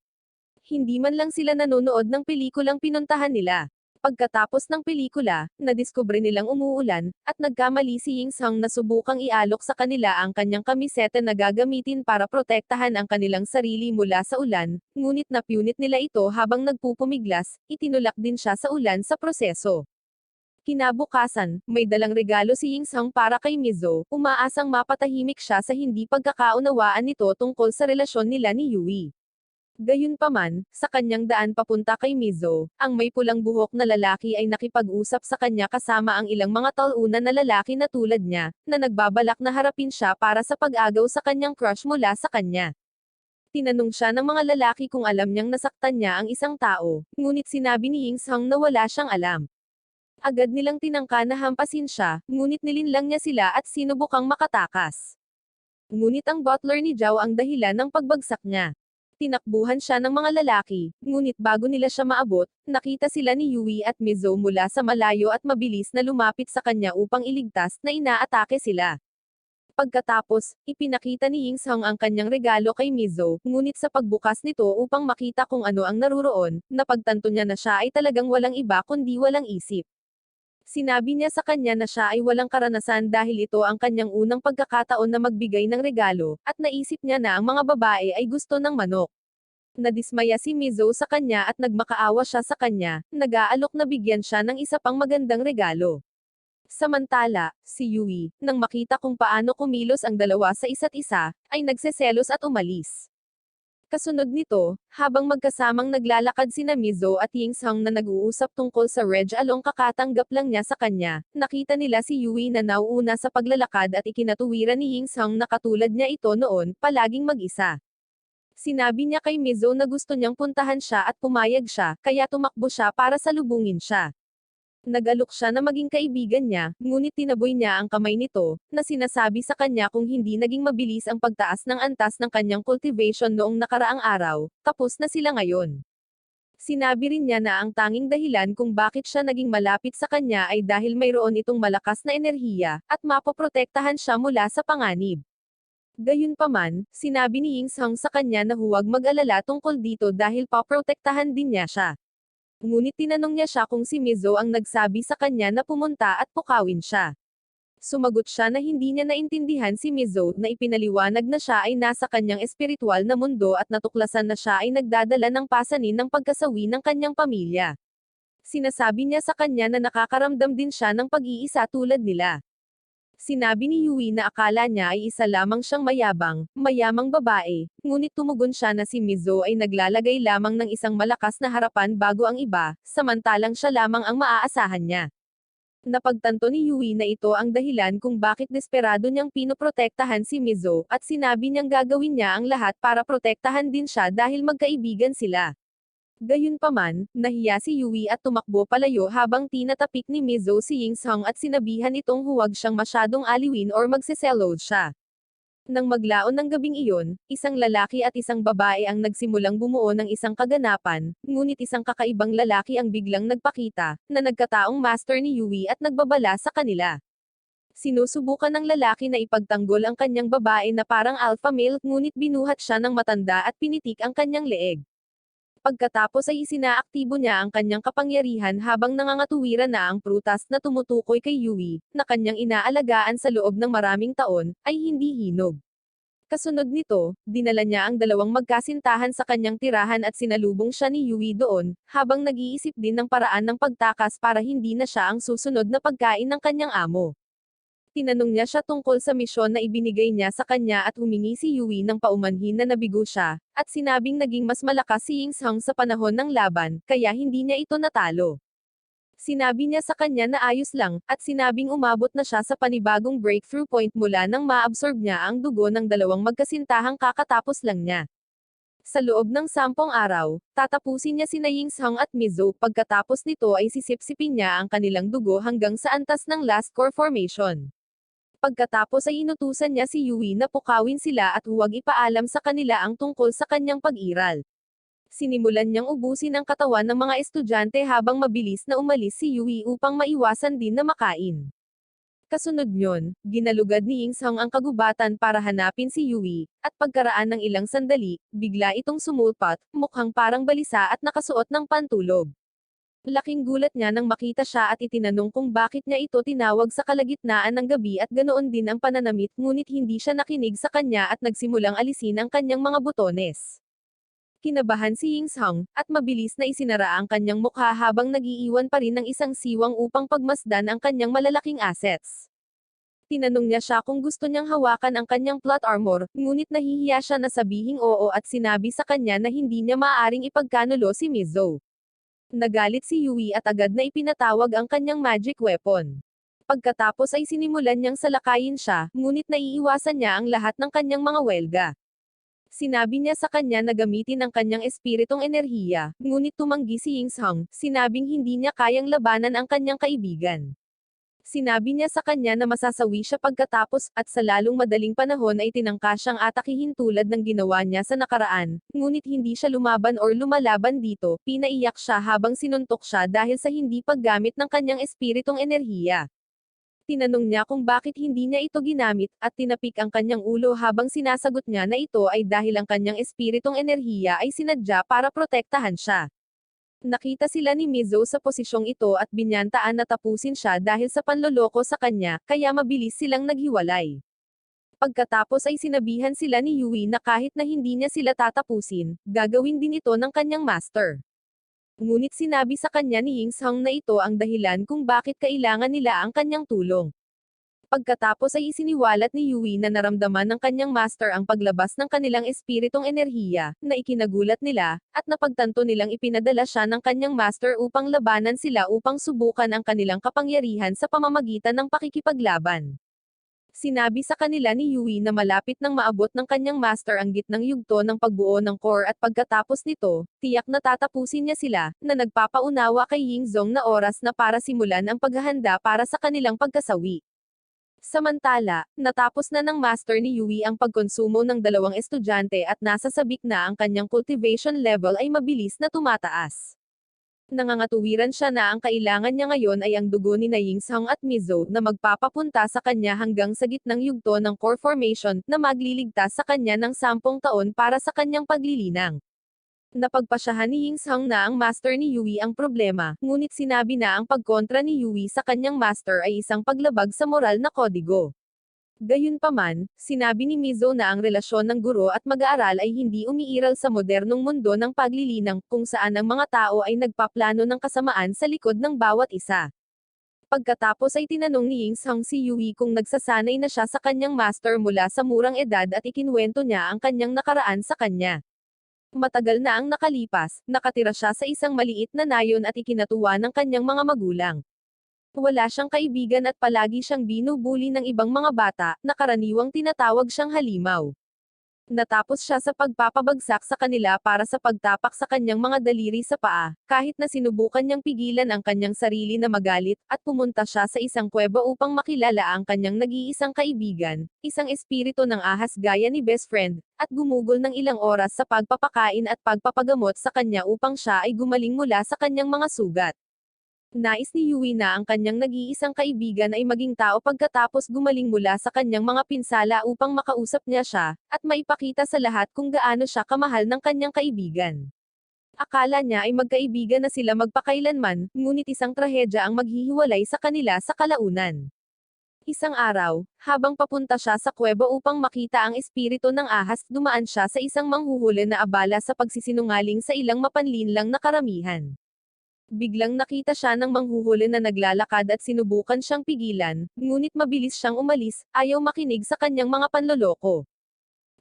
Hindi man lang sila nanonood ng pelikulang pinuntahan nila. Pagkatapos ng pelikula, nadiskubre nilang umuulan, at nagkamali si Ying Sung na subukang ialok sa kanila ang kanyang kamiseta na gagamitin para protektahan ang kanilang sarili mula sa ulan, ngunit napunit nila ito habang nagpupumiglas, itinulak din siya sa ulan sa proseso. Kinabukasan, may dalang regalo si Ying Sung para kay Mizo, umaasang mapatahimik siya sa hindi pagkakaunawaan nito tungkol sa relasyon nila ni Yui. Gayunpaman, sa kanyang daan papunta kay Mizo, ang may pulang buhok na lalaki ay nakipag-usap sa kanya kasama ang ilang mga talunan na lalaki na tulad niya, na nagbabalak na harapin siya para sa pag-agaw sa kanyang crush mula sa kanya. Tinanong siya ng mga lalaki kung alam niyang nasaktan niya ang isang tao, ngunit sinabi ni Ying Sung na wala siyang alam. Agad nilang tinangka na hampasin siya, ngunit nilinlang niya sila at sinubukang makatakas. Ngunit ang butler ni Zhao ang dahilan ng pagbagsak niya. Tinakbuhan siya ng mga lalaki, ngunit bago nila siya maabot, nakita sila ni Yui at Mizo mula sa malayo at mabilis na lumapit sa kanya upang iligtas na inaatake sila. Pagkatapos, ipinakita ni Ying Sung ang kanyang regalo kay Mizo, ngunit sa pagbukas nito upang makita kung ano ang naruroon, napagtanto niya na siya ay talagang walang iba kundi walang isip. Sinabi niya sa kanya na siya ay walang karanasan dahil ito ang kanyang unang pagkakataon na magbigay ng regalo, at naisip niya na ang mga babae ay gusto ng manok. Nadismaya si Mizo sa kanya at nagmakaawa siya sa kanya, nag-aalok na bigyan siya ng isa pang magandang regalo. Samantala, si Yui, nang makita kung paano kumilos ang dalawa sa isa't isa, ay nagseselos at umalis. Kasunod nito, habang magkasamang naglalakad sina Mizo at Ying Sung na nag-uusap tungkol sa Reg Along kakatanggap lang niya sa kanya, nakita nila si Yui na nauuna sa paglalakad at ikinatuwiran ni Ying Sung na katulad niya ito noon, palaging mag-isa. Sinabi niya kay Mizo na gusto niyang puntahan siya at pumayag siya, kaya tumakbo siya para salubungin siya. Nag-alok siya na maging kaibigan niya, ngunit tinaboy niya ang kamay nito, na sinasabi sa kanya kung hindi naging mabilis ang pagtaas ng antas ng kanyang cultivation noong nakaraang araw, tapos na sila ngayon. Sinabi rin niya na ang tanging dahilan kung bakit siya naging malapit sa kanya ay dahil mayroon itong malakas na enerhiya, at mapoprotektahan siya mula sa panganib. Gayunpaman, sinabi ni Ying Song sa kanya na huwag mag-alala tungkol dito dahil paprotektahan din niya siya. Ngunit tinanong niya siya kung si Mizo ang nagsabi sa kanya na pumunta at pukawin siya. Sumagot siya na hindi niya naintindihan si Mizo na ipinaliwanag na siya ay nasa kanyang espiritual na mundo at natuklasan na siya ay nagdadala ng pasanin ng pagkasawi ng kanyang pamilya. Sinasabi niya sa kanya na nakakaramdam din siya ng pag-iisa tulad nila. Sinabi ni Yui na akala niya ay isa lamang siyang mayamang babae, ngunit tumugon siya na si Mizo ay naglalagay lamang ng isang malakas na harapan bago ang iba, samantalang siya lamang ang maaasahan niya. Napagtanto ni Yui na ito ang dahilan kung bakit desperado niyang pinoprotektahan si Mizo, at sinabi niyang gagawin niya ang lahat para protektahan din siya dahil magkaibigan sila. Gayunpaman, nahiya si Yui at tumakbo palayo habang tinatapik ni Mizo si Ying Song at sinabihan itong huwag siyang masyadong aliwin or magsiseload siya. Nang maglaon ng gabing iyon, isang lalaki at isang babae ang nagsimulang bumuo ng isang kaganapan, ngunit isang kakaibang lalaki ang biglang nagpakita, na nagkataong master ni Yui at nagbabala sa kanila. Sinusubukan ng lalaki na ipagtanggol ang kanyang babae na parang alpha male, ngunit binuhat siya ng matanda at pinitik ang kanyang leeg. Pagkatapos ay isinaaktibo niya ang kanyang kapangyarihan habang nangangatuwiran na ang prutas na tumutukoy kay Yui, na kanyang inaalagaan sa loob ng maraming taon, ay hindi hinog. Kasunod nito, dinala niya ang dalawang magkasintahan sa kanyang tirahan at sinalubong siya ni Yui doon, habang nag-iisip din ng paraan ng pagtakas para hindi na siya ang susunod na pagkain ng kanyang amo. Tinanong niya siya tungkol sa misyon na ibinigay niya sa kanya at humingi si Yui ng paumanhin na nabigo siya, at sinabing naging mas malakas si Ying Song sa panahon ng laban, kaya hindi niya ito natalo. Sinabi niya sa kanya na ayos lang, at sinabing umabot na siya sa panibagong breakthrough point mula nang maabsorb niya ang dugo ng dalawang magkasintahang kakatapos lang niya. Sa loob ng 10 araw, tatapusin niya sina Ying Song at Mizo, pagkatapos nito ay sisipsipin niya ang kanilang dugo hanggang sa antas ng last core formation. Pagkatapos ay inutusan niya si Yui na pukawin sila at huwag ipaalam sa kanila ang tungkol sa kanyang pag-iral. Sinimulan niyang ubusin ang katawan ng mga estudyante habang mabilis na umalis si Yui upang maiwasan din na makain. Kasunod nyon, ginalugad ni Ying Song ang kagubatan para hanapin si Yui, at pagkaraan ng ilang sandali, bigla itong sumulpat, mukhang parang balisa at nakasuot ng pantulog. Laking gulat niya nang makita siya at itinanong kung bakit niya ito tinawag sa kalagitnaan ng gabi at ganoon din ang pananamit, ngunit hindi siya nakinig sa kanya at nagsimulang alisin ang kanyang mga butones. Kinabahan si Ying Song, at mabilis na isinara ang kanyang mukha habang nag-iiwan pa rin ng isang siwang upang pagmasdan ang kanyang malalaking assets. Tinanong niya siya kung gusto niyang hawakan ang kanyang plot armor, ngunit nahihiya siya na sabihing oo at sinabi sa kanya na hindi niya maaaring ipagkanulo si Mizo. Nagalit si Yui at agad na ipinatawag ang kanyang magic weapon. Pagkatapos ay sinimulan niyang salakayin siya, ngunit naiiwasan niya ang lahat ng kanyang mga welga. Sinabi niya sa kanya na gamitin ang kanyang espiritong enerhiya, ngunit tumanggi si Ying Song, sinabing hindi niya kayang labanan ang kanyang kaibigan. Sinabi niya sa kanya na masasawi siya pagkatapos, at sa lalong madaling panahon ay tinangka siyang atakihin tulad ng ginawa niya sa nakaraan, ngunit hindi siya lumaban or lumalaban dito, pinaiyak siya habang sinuntok siya dahil sa hindi paggamit ng kanyang espiritong enerhiya. Tinanong niya kung bakit hindi niya ito ginamit, at tinapik ang kanyang ulo habang sinasagot niya na ito ay dahil ang kanyang espiritong enerhiya ay sinadya para protektahan siya. Nakita sila ni Mizo sa posisyong ito at binyantaan na tapusin siya dahil sa panloloko sa kanya, kaya mabilis silang naghiwalay. Pagkatapos ay sinabihan sila ni Yui na kahit na hindi niya sila tatapusin, gagawin din ito ng kanyang master. Ngunit sinabi sa kanya ni Ying Song na ito ang dahilan kung bakit kailangan nila ang kanyang tulong. Pagkatapos ay isiniwalat ni Yui na naramdaman ng kanyang master ang paglabas ng kanilang espiritong enerhiya, na ikinagulat nila, at napagtanto nilang ipinadala siya ng kanyang master upang labanan sila upang subukan ang kanilang kapangyarihan sa pamamagitan ng pakikipaglaban. Sinabi sa kanila ni Yui na malapit nang maabot ng kanyang master ang gitnang yugto ng pagbuo ng core at pagkatapos nito, tiyak na tatapusin niya sila, na nagpapaunawa kay Yingzong na oras na para simulan ang paghahanda para sa kanilang pagkasawi. Samantala, natapos na ng master ni Yui ang pagkonsumo ng dalawang estudyante at nasa sabik na ang kanyang cultivation level ay mabilis na tumataas. Nangangatuwiran siya na ang kailangan niya ngayon ay ang dugo ni Yingzong at Mizo na magpapapunta sa kanya hanggang sa gitnang yugto ng core formation na magliligtas sa kanya ng 10 taon para sa kanyang paglilinang. Napagpasyahan ni Yingzong na ang master ni Yui ang problema, ngunit sinabi na ang pagkontra ni Yui sa kanyang master ay isang paglabag sa moral na kodigo. Gayunpaman, sinabi ni Mizo na ang relasyon ng guro at mag-aaral ay hindi umiiral sa modernong mundo ng paglilinang, kung saan ang mga tao ay nagpaplano ng kasamaan sa likod ng bawat isa. Pagkatapos ay tinanong ni Yingzong si Yui kung nagsasanay na siya sa kanyang master mula sa murang edad at ikinwento niya ang kanyang nakaraan sa kanya. Matagal na ang nakalipas, nakatira siya sa isang maliit na nayon at ikinatuwa ng kanyang mga magulang. Wala siyang kaibigan at palagi siyang binubuli ng ibang mga bata, na karaniwang tinatawag siyang halimaw. Natapos siya sa pagpapabagsak sa kanila para sa pagtapak sa kanyang mga daliri sa paa, kahit na sinubukan niyang pigilan ang kanyang sarili na magalit, at pumunta siya sa isang kuweba upang makilala ang kanyang nag-iisang kaibigan, isang espiritu ng ahas gaya ni best friend, at gumugol ng ilang oras sa pagpapakain at pagpapagamot sa kanya upang siya ay gumaling mula sa kanyang mga sugat. Nais ni Yui na ang kanyang nag-iisang kaibigan ay maging tao pagkatapos gumaling mula sa kanyang mga pinsala upang makausap niya siya, at maipakita sa lahat kung gaano siya kamahal ng kanyang kaibigan. Akala niya ay magkaibigan na sila magpakailanman, ngunit isang trahedya ang maghihiwalay sa kanila sa kalaunan. Isang araw, habang papunta siya sa kuweba upang makita ang espiritu ng ahas, dumaan siya sa isang manghuhuli na abala sa pagsisinungaling sa ilang mapanlinlang na karamihan. Biglang nakita siya ng manghuhuli na naglalakad at sinubukan siyang pigilan, ngunit mabilis siyang umalis, ayaw makinig sa kanyang mga panloloko.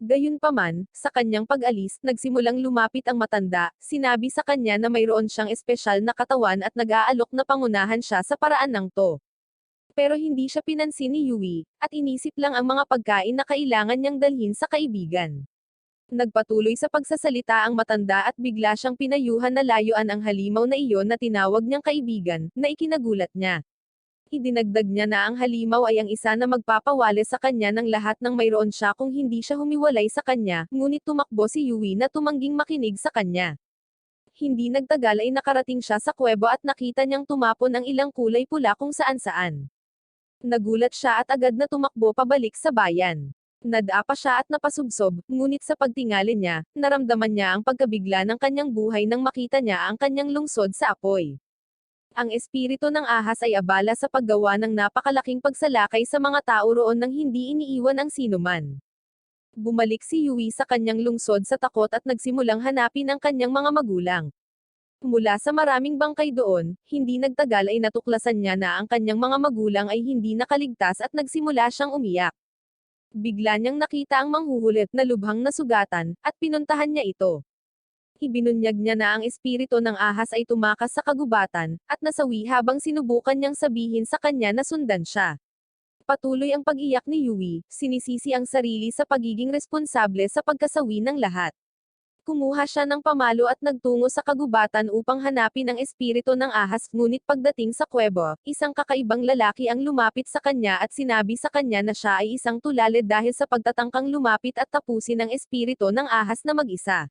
Gayunpaman, sa kanyang pag-alis, nagsimulang lumapit ang matanda, sinabi sa kanya na mayroon siyang espesyal na katawan at nag-aalok na pangunahan siya sa paraan ng to. Pero hindi siya pinansin ni Yui, at inisip lang ang mga pagkain na kailangan niyang dalhin sa kaibigan. Nagpatuloy sa pagsasalita ang matanda at bigla siyang pinayuhan na layuan ang halimaw na iyon na tinawag niyang kaibigan, na ikinagulat niya. Idinagdag niya na ang halimaw ay ang isa na magpapawala sa kanya ng lahat ng mayroon siya kung hindi siya humiwalay sa kanya, ngunit tumakbo si Yui na tumangging makinig sa kanya. Hindi nagtagal ay nakarating siya sa kuweba at nakita niyang tumapon ang ilang kulay pula kung saan-saan. Nagulat siya at agad na tumakbo pabalik sa bayan. Nadapa siya at napasubsob, ngunit sa pagtingali niya, naramdaman niya ang pagkabigla ng kanyang buhay nang makita niya ang kanyang lungsod sa apoy. Ang espiritu ng ahas ay abala sa paggawa ng napakalaking pagsalakay sa mga tao roon nang hindi iniiwan ang sinuman. Bumalik si Yui sa kanyang lungsod sa takot at nagsimulang hanapin ang kanyang mga magulang. Mula sa maraming bangkay doon, hindi nagtagal ay natuklasan niya na ang kanyang mga magulang ay hindi nakaligtas at nagsimula siyang umiyak. Bigla niyang nakita ang manghuhulit na lubhang nasugatan, at pinuntahan niya ito. Ibinunyag niya na ang espiritu ng ahas ay tumakas sa kagubatan, at nasawi habang sinubukan niyang sabihin sa kanya na sundan siya. Patuloy ang pag-iyak ni Yui, sinisisi ang sarili sa pagiging responsable sa pagkasawi ng lahat. Kumuha siya ng pamalo at nagtungo sa kagubatan upang hanapin ang espiritu ng ahas, ngunit pagdating sa kuweba, isang kakaibang lalaki ang lumapit sa kanya at sinabi sa kanya na siya ay isang tulalid dahil sa pagtatangkang lumapit at tapusin ang espiritu ng ahas na mag-isa.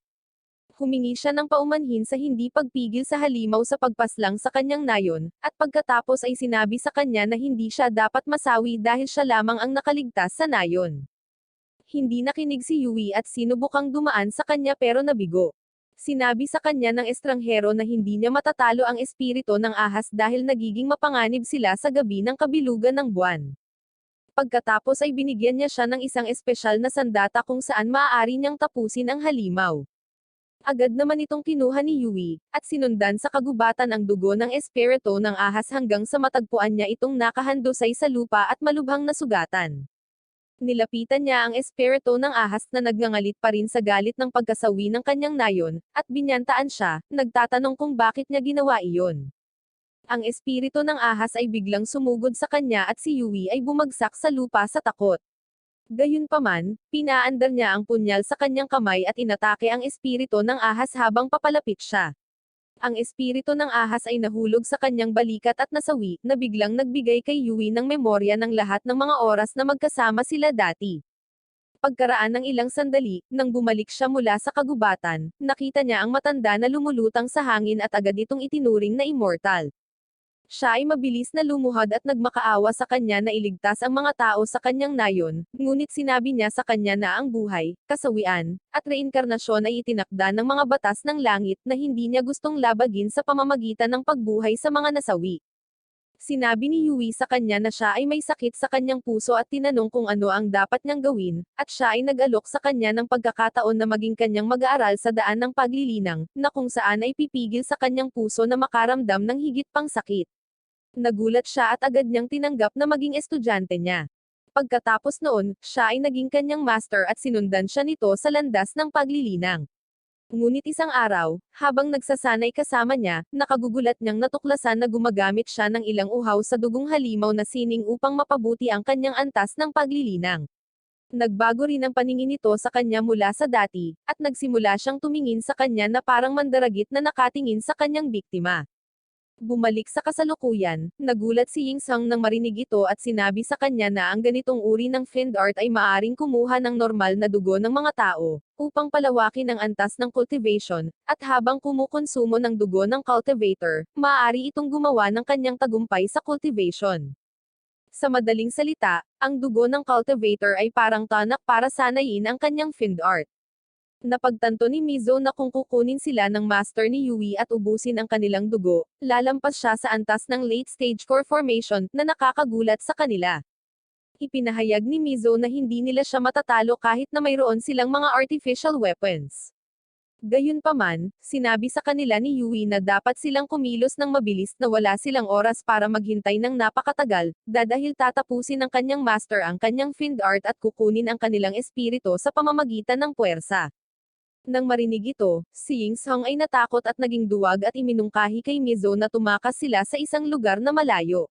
Humingi siya ng paumanhin sa hindi pagpigil sa halimaw sa pagpaslang sa kanyang nayon, at pagkatapos ay sinabi sa kanya na hindi siya dapat masawi dahil siya lamang ang nakaligtas sa nayon. Hindi nakinig si Yui at sinubukang dumaan sa kanya pero nabigo. Sinabi sa kanya ng estranghero na hindi niya matatalo ang espiritu ng ahas dahil nagiging mapanganib sila sa gabi ng kabilugan ng buwan. Pagkatapos ay binigyan niya siya ng isang espesyal na sandata kung saan maaari niyang tapusin ang halimaw. Agad naman itong kinuha ni Yui, at sinundan sa kagubatan ang dugo ng espiritu ng ahas hanggang sa matagpuan niya itong nakahandusay sa lupa at malubhang nasugatan. Nilapitan niya ang espiritu ng ahas na nagngangalit pa rin sa galit ng pagkasawi ng kanyang nayon, at binyantaan siya, nagtatanong kung bakit niya ginawa iyon. Ang espiritu ng ahas ay biglang sumugod sa kanya at si Yui ay bumagsak sa lupa sa takot. Gayunpaman, pinaandar niya ang punyal sa kanyang kamay at inatake ang espiritu ng ahas habang papalapit siya. Ang espiritu ng ahas ay nahulog sa kanyang balikat at nasawi, na biglang nagbigay kay Yui ng memorya ng lahat ng mga oras na magkasama sila dati. Pagkaraan ng ilang sandali, nang bumalik siya mula sa kagubatan, nakita niya ang matanda na lumulutang sa hangin at agad itong itinuring na immortal. Siya ay mabilis na lumuhod at nagmakaawa sa kanya na iligtas ang mga tao sa kanyang nayon, ngunit sinabi niya sa kanya na ang buhay, kasawian, at reinkarnasyon ay itinakda ng mga batas ng langit na hindi niya gustong labagin sa pamamagitan ng pagbuhay sa mga nasawi. Sinabi ni Yui sa kanya na siya ay may sakit sa kanyang puso at tinanong kung ano ang dapat niyang gawin, at siya ay nag-alok sa kanya ng pagkakataon na maging kanyang mag-aaral sa daan ng paglilinang, na kung saan ay pipigil sa kanyang puso na makaramdam ng higit pang sakit. Nagulat siya at agad niyang tinanggap na maging estudyante niya. Pagkatapos noon, siya ay naging kanyang master at sinundan siya nito sa landas ng paglilinang. Ngunit isang araw, habang nagsasanay kasama niya, nakagugulat niyang natuklasan na gumagamit siya ng ilang uhaw sa dugong halimaw na sining upang mapabuti ang kanyang antas ng paglilinang. Nagbago rin ang paningin nito sa kanya mula sa dati, at nagsimula siyang tumingin sa kanya na parang mandaragit na nakatingin sa kanyang biktima. Bumalik sa kasalukuyan, nagulat si Ying Sung nang marinig ito at sinabi sa kanya na ang ganitong uri ng fiend art ay maaring kumuha ng normal na dugo ng mga tao, upang palawakin ang antas ng cultivation, at habang kumukonsumo ng dugo ng cultivator, maaari itong gumawa ng kanyang tagumpay sa cultivation. Sa madaling salita, ang dugo ng cultivator ay parang tanak para sanayin ang kanyang fiend art. Napagtanto ni Mizo na kung kukunin sila ng master ni Yui at ubusin ang kanilang dugo, lalampas siya sa antas ng late-stage core formation na nakakagulat sa kanila. Ipinahayag ni Mizo na hindi nila siya matatalo kahit na mayroon silang mga artificial weapons. Gayunpaman, sinabi sa kanila ni Yui na dapat silang kumilos ng mabilis na wala silang oras para maghintay ng napakatagal, dahil tatapusin ng kanyang master ang kanyang fiend art at kukunin ang kanilang espiritu sa pamamagitan ng puwersa. Nang marinig ito, si Ying Sung ay natakot at naging duwag at iminungkahi kay Mizo na tumakas sila sa isang lugar na malayo.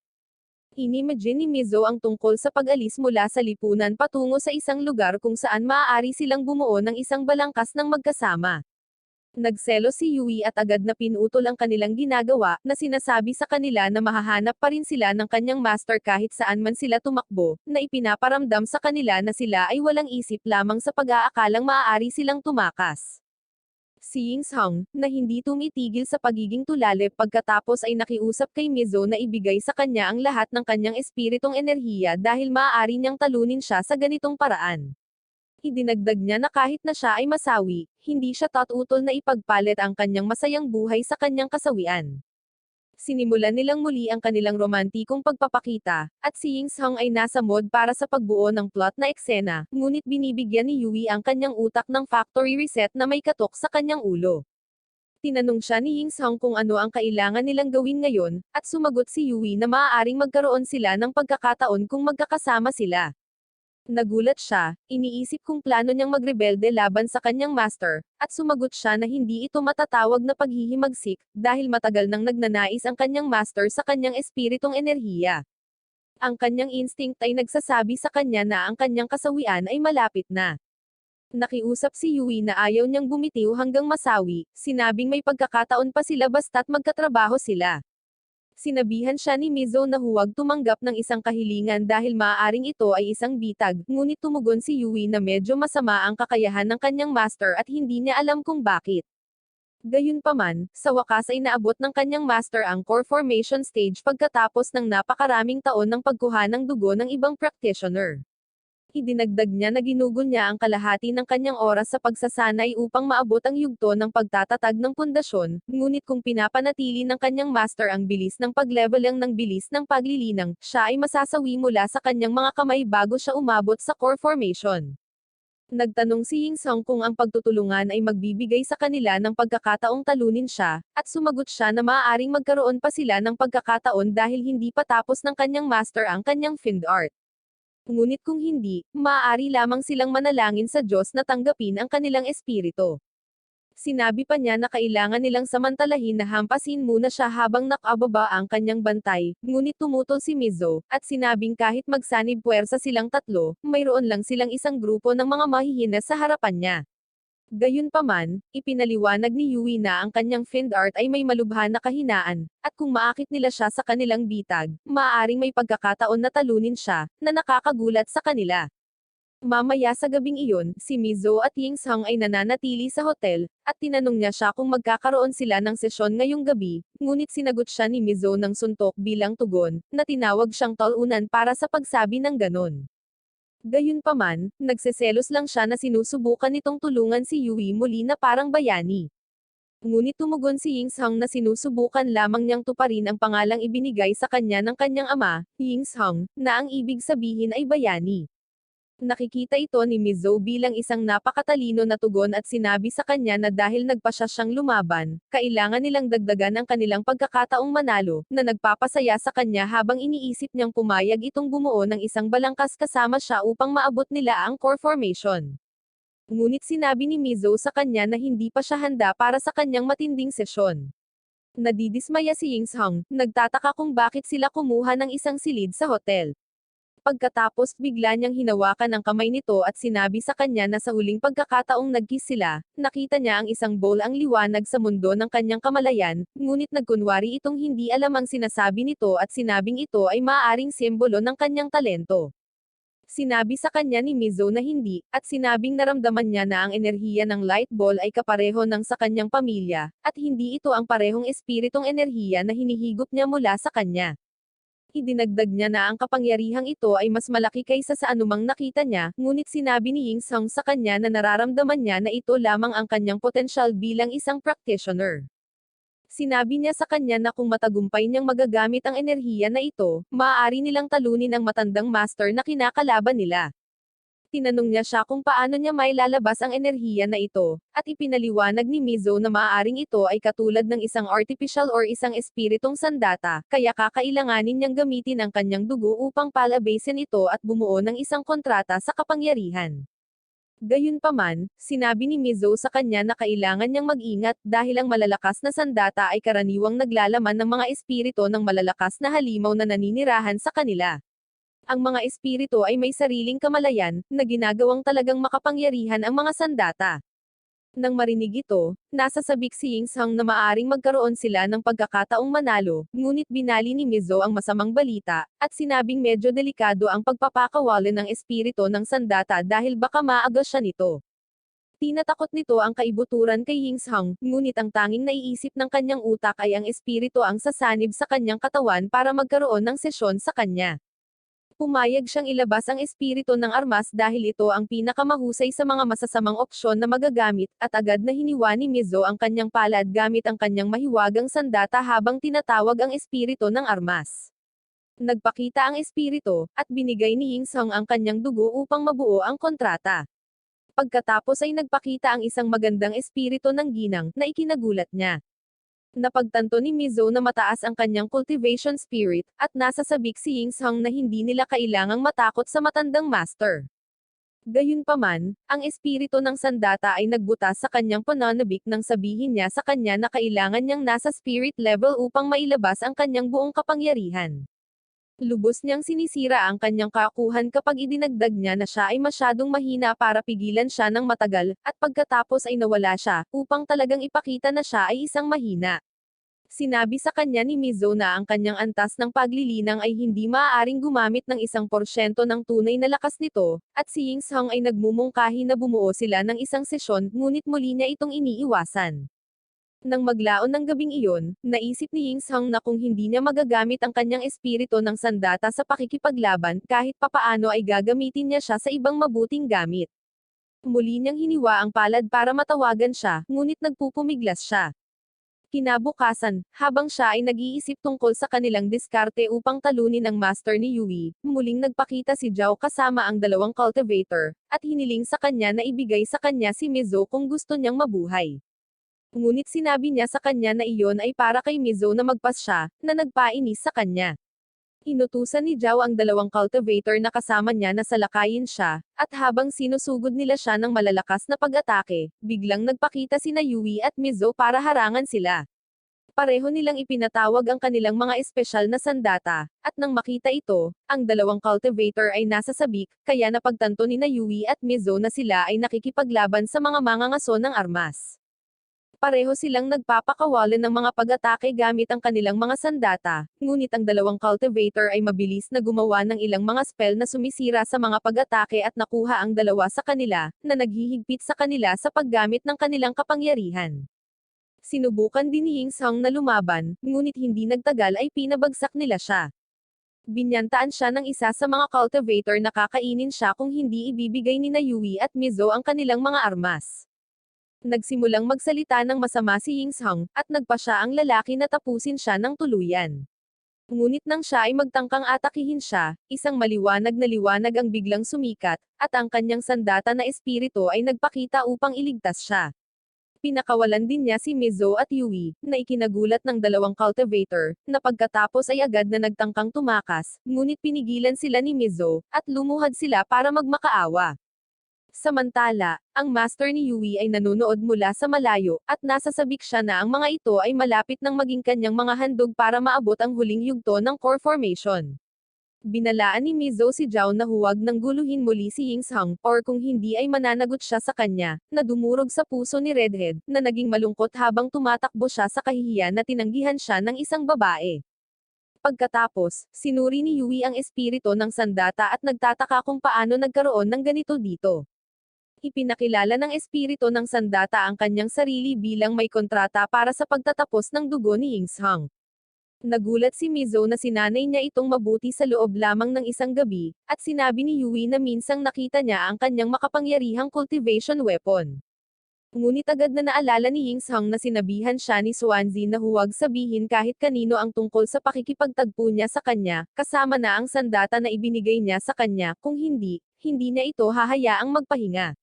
Inimagine ni Mizo ang tungkol sa pag-alis mula sa lipunan patungo sa isang lugar kung saan maaari silang bumuo ng isang balangkas ng magkasama. Nagselo si Yui at agad na pinutol ang kanilang ginagawa, na sinasabi sa kanila na mahahanap pa rin sila ng kanyang master kahit saan man sila tumakbo, na ipinaparamdam sa kanila na sila ay walang isip lamang sa pag-aakalang maaari silang tumakas. Si Ying Sung, na hindi tumitigil sa pagiging tulalip pagkatapos ay nakiusap kay Mizo na ibigay sa kanya ang lahat ng kanyang espiritong enerhiya dahil maaari niyang talunin siya sa ganitong paraan. Idinagdag niya na kahit na siya ay masawi, hindi siya tatutol na ipagpalit ang kanyang masayang buhay sa kanyang kasawian. Sinimulan nilang muli ang kanilang romantikong pagpapakita, at si Ying Sung ay nasa mood para sa pagbuo ng plot na eksena, ngunit binibigyan ni Yui ang kanyang utak ng factory reset na may katok sa kanyang ulo. Tinanong siya ni Ying Sung kung ano ang kailangan nilang gawin ngayon, at sumagot si Yui na maaaring magkaroon sila ng pagkakataon kung magkakasama sila. Nagulat siya, iniisip kung plano niyang magrebelde laban sa kanyang master, at sumagot siya na hindi ito matatawag na paghihimagsik, dahil matagal nang nagnanais ang kanyang master sa kanyang espiritong enerhiya. Ang kanyang instinct ay nagsasabi sa kanya na ang kanyang kasawian ay malapit na. Nakiusap si Yui na ayaw niyang bumitiw hanggang masawi, sinabing may pagkakataon pa sila basta't magkatrabaho sila. Sinabihan siya ni Mizo na huwag tumanggap ng isang kahilingan dahil maaaring ito ay isang bitag, ngunit tumugon si Yui na medyo masama ang kakayahan ng kanyang master at hindi niya alam kung bakit. Gayunpaman, sa wakas ay naabot ng kanyang master ang core formation stage pagkatapos ng napakaraming taon ng pagkuha ng dugo ng ibang practitioner. Idinagdag niya na ginugol niya ang kalahati ng kanyang oras sa pagsasanay upang maabot ang yugto ng pagtatatag ng pundasyon, ngunit kung pinapanatili ng kanyang master ang bilis ng pagleveling ng bilis ng paglilinang, siya ay masasawi mula sa kanyang mga kamay bago siya umabot sa core formation. Nagtanong si Ying Sung kung ang pagtutulungan ay magbibigay sa kanila ng pagkakataong talunin siya, at sumagot siya na maaaring magkaroon pa sila ng pagkakataon dahil hindi pa tapos ng kanyang master ang kanyang fiend art. Ngunit kung hindi, maaari lamang silang manalangin sa Diyos na tanggapin ang kanilang espiritu. Sinabi pa niya na kailangan nilang samantalahin na hampasin muna siya habang nakababa ang kanyang bantay, ngunit tumutol si Mizo, at sinabing kahit magsanib puwersa silang tatlo, mayroon lang silang isang grupo ng mga mahihina sa harapan niya. Gayunpaman, ipinaliwanag ni Yui na ang kanyang fiend art ay may malubha na kahinaan, at kung maakit nila siya sa kanilang bitag, maaaring may pagkakataon na talunin siya, na nakakagulat sa kanila. Mamaya sa gabing iyon, si Mizo at Ying Sang ay nananatili sa hotel, at tinanong niya siya kung magkakaroon sila ng sesyon ngayong gabi, ngunit sinagot siya ni Mizo ng suntok bilang tugon, na tinawag siyang talunan para sa pagsabi ng ganon. Gayunpaman, nagseselos lang siya na sinusubukan nitong tulungan si Yui muli na parang bayani. Ngunit tumugon si Ying Sang na sinusubukan lamang niyang tuparin ang pangalang ibinigay sa kanya ng kanyang ama, Ying Sang, na ang ibig sabihin ay bayani. Nakikita ito ni Mizo bilang isang napakatalino na tugon at sinabi sa kanya na dahil nagpasya siyang lumaban, kailangan nilang dagdagan ang kanilang pagkakataong manalo, na nagpapasaya sa kanya habang iniisip niyang pumayag itong bumuo ng isang balangkas kasama siya upang maabot nila ang core formation. Ngunit sinabi ni Mizo sa kanya na hindi pa siya handa para sa kanyang matinding sesyon. Nadidismaya si Ying Sang, nagtataka kung bakit sila kumuha ng isang silid sa hotel. Pagkatapos bigla niyang hinawakan ang kamay nito at sinabi sa kanya na sa huling pagkakataong nagkiss sila, nakita niya ang isang bowl ang liwanag sa mundo ng kanyang kamalayan, ngunit nagkunwari itong hindi alam ang sinasabi nito at sinabing ito ay maaaring simbolo ng kanyang talento. Sinabi sa kanya ni Mizo na hindi, at sinabing naramdaman niya na ang enerhiya ng light ball ay kapareho ng sa kanyang pamilya, at hindi ito ang parehong espiritong enerhiya na hinihigop niya mula sa kanya. Idinagdag niya na ang kapangyarihang ito ay mas malaki kaysa sa anumang nakita niya, ngunit sinabi ni Ying Sang sa kanya na nararamdaman niya na ito lamang ang kanyang potensyal bilang isang practitioner. Sinabi niya sa kanya na kung matagumpay niyang magagamit ang enerhiya na ito, maaari nilang talunin ang matandang master na kinakalaban nila. Tinanong niya siya kung paano niya mailalabas ang enerhiya na ito, at ipinaliwanag ni Mizo na maaaring ito ay katulad ng isang artificial or isang espiritong sandata, kaya kakailanganin niyang gamitin ang kanyang dugo upang palabasin ito at bumuo ng isang kontrata sa kapangyarihan. Gayunpaman, sinabi ni Mizo sa kanya na kailangan niyang mag-ingat dahil ang malalakas na sandata ay karaniwang naglalaman ng mga espirito ng malalakas na halimaw na naninirahan sa kanila. Ang mga espiritu ay may sariling kamalayan, na ginagawang talagang makapangyarihan ang mga sandata. Nang marinig ito, nasasabik si Ying Sang na maaring magkaroon sila ng pagkakataong manalo, ngunit binali ni Mizo ang masamang balita, at sinabing medyo delikado ang pagpapakawala ng espiritu ng sandata dahil baka maagos siya nito. Tinatakot nito ang kaibuturan kay Ying Sang, ngunit ang tanging naiisip ng kanyang utak ay ang espiritu ang sasanib sa kanyang katawan para magkaroon ng sesyon sa kanya. Pumayag siyang ilabas ang espiritu ng armas dahil ito ang pinakamahusay sa mga masasamang opsyon na magagamit, at agad na hiniwa ni Mizo ang kanyang palad gamit ang kanyang mahiwagang sandata habang tinatawag ang espiritu ng armas. Nagpakita ang espiritu, at binigay ni Ying Sang ang kanyang dugo upang mabuo ang kontrata. Pagkatapos ay nagpakita ang isang magandang espiritu ng ginang, na ikinagulat niya. Napagtanto ni Mizo na mataas ang kanyang cultivation spirit, at nasasabik si Ying Sang na hindi nila kailangang matakot sa matandang master. Gayunpaman, ang espiritu ng sandata ay nagbutas sa kanyang pananabik nang sabihin niya sa kanya na kailangan niyang nasa spirit level upang mailabas ang kanyang buong kapangyarihan. Lubos niyang sinisira ang kanyang kakuhan kapag idinagdag niya na siya ay masyadong mahina para pigilan siya ng matagal, at pagkatapos ay nawala siya, upang talagang ipakita na siya ay isang mahina. Sinabi sa kanya ni Mizo na ang kanyang antas ng paglilinang ay hindi maaaring gumamit ng 1% ng tunay na lakas nito, at si Ying Sang ay nagmumungkahi na bumuo sila ng isang sesyon, ngunit muli niya itong iniiwasan. Nang maglaon ng gabing iyon, naisip ni Ying Sang na kung hindi niya magagamit ang kanyang espiritu ng sandata sa pakikipaglaban, kahit papaano ay gagamitin niya siya sa ibang mabuting gamit. Muli niyang hiniwa ang palad para matawagan siya, ngunit nagpupumiglas siya. Kinabukasan, habang siya ay nag-iisip tungkol sa kanilang diskarte upang talunin ang master ni Yui, muling nagpakita si Zhao kasama ang dalawang cultivator, at hiniling sa kanya na ibigay sa kanya si Mizo kung gusto niyang mabuhay. Ngunit sinabi niya sa kanya na iyon ay para kay Mizo na magpas siya, na nagpainis sa kanya. Inutusan ni Zhao ang dalawang cultivator na kasama niya na salakayin siya, at habang sinusugod nila siya ng malalakas na pag-atake, biglang nagpakita sina Yui at Mizo para harangan sila. Pareho nilang ipinatawag ang kanilang mga espesyal na sandata, at nang makita ito, ang dalawang cultivator ay nasa sabik, kaya napagtanto ni na Yui at Mizo na sila ay nakikipaglaban sa mga mangangaso ng armas. Pareho silang nagpapakawalan ng mga pag-atake gamit ang kanilang mga sandata, ngunit ang dalawang cultivator ay mabilis na gumawa ng ilang mga spell na sumisira sa mga pag-atake at nakuha ang dalawa sa kanila, na naghihigpit sa kanila sa paggamit ng kanilang kapangyarihan. Sinubukan din ni Ying Song na lumaban, ngunit hindi nagtagal ay pinabagsak nila siya. Binyantaan siya ng isa sa mga cultivator na kakainin siya kung hindi ibibigay ni na Yui at Mizo ang kanilang mga armas. Nagsimulang magsalita ng masama si Ying Song, at nagpa siya ang lalaki na tapusin siya ng tuluyan. Ngunit nang siya ay magtangkang atakihin siya, isang maliwanag na liwanag ang biglang sumikat, at ang kanyang sandata na espiritu ay nagpakita upang iligtas siya. Pinakawalan din niya si Mizo at Yui, na ikinagulat ng dalawang cultivator, na pagkatapos ay agad na nagtangkang tumakas, ngunit pinigilan sila ni Mizo, at lumuhad sila para magmakaawa. Samantala, ang master ni Yui ay nanonood mula sa malayo, at nasasabik siya na ang mga ito ay malapit ng maging kanyang mga handog para maabot ang huling yugto ng core formation. Binalaan ni Mizo si Zhao na huwag nang guluhin muli si Ying Song, or kung hindi ay mananagot siya sa kanya, na dumurog sa puso ni Redhead, na naging malungkot habang tumatakbo siya sa kahihiyan na tinanggihan siya ng isang babae. Pagkatapos, sinuri ni Yui ang espiritu ng sandata at nagtataka kung paano nagkaroon ng ganito dito. Ipinakilala ng espiritu ng sandata ang kanyang sarili bilang may kontrata para sa pagtatapos ng dugo ni Ying Song. Nagulat si Mizo na sinanay niya itong mabuti sa loob lamang ng isang gabi, at sinabi ni Yui na minsang nakita niya ang kanyang makapangyarihang cultivation weapon. Ngunit agad na naalala ni Ying Song na sinabihan siya ni Swansea na huwag sabihin kahit kanino ang tungkol sa pakikipagtagpo niya sa kanya, kasama na ang sandata na ibinigay niya sa kanya, kung hindi, hindi niya ito hahayaang magpahinga.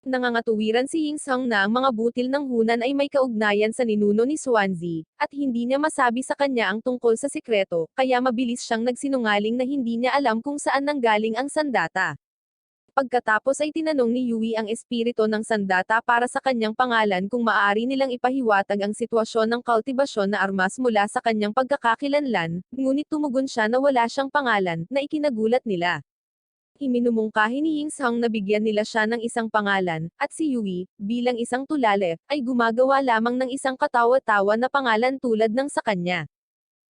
Nangangatuwiran si Ying Song na ang mga butil ng Hunan ay may kaugnayan sa ninuno ni Swansea, at hindi niya masabi sa kanya ang tungkol sa sikreto, kaya mabilis siyang nagsinungaling na hindi niya alam kung saan nanggaling ang sandata. Pagkatapos ay tinanong ni Yui ang espiritu ng sandata para sa kanyang pangalan kung maaari nilang ipahiwatag ang sitwasyon ng kultibasyon na armas mula sa kanyang pagkakakilanlan, ngunit tumugon siya na wala siyang pangalan, na ikinagulat nila. Iminumungkahi ni Ying Song na bigyan nila siya ng isang pangalan, at si Yui, bilang isang tulale, ay gumagawa lamang ng isang katawa-tawa na pangalan tulad ng sa kanya.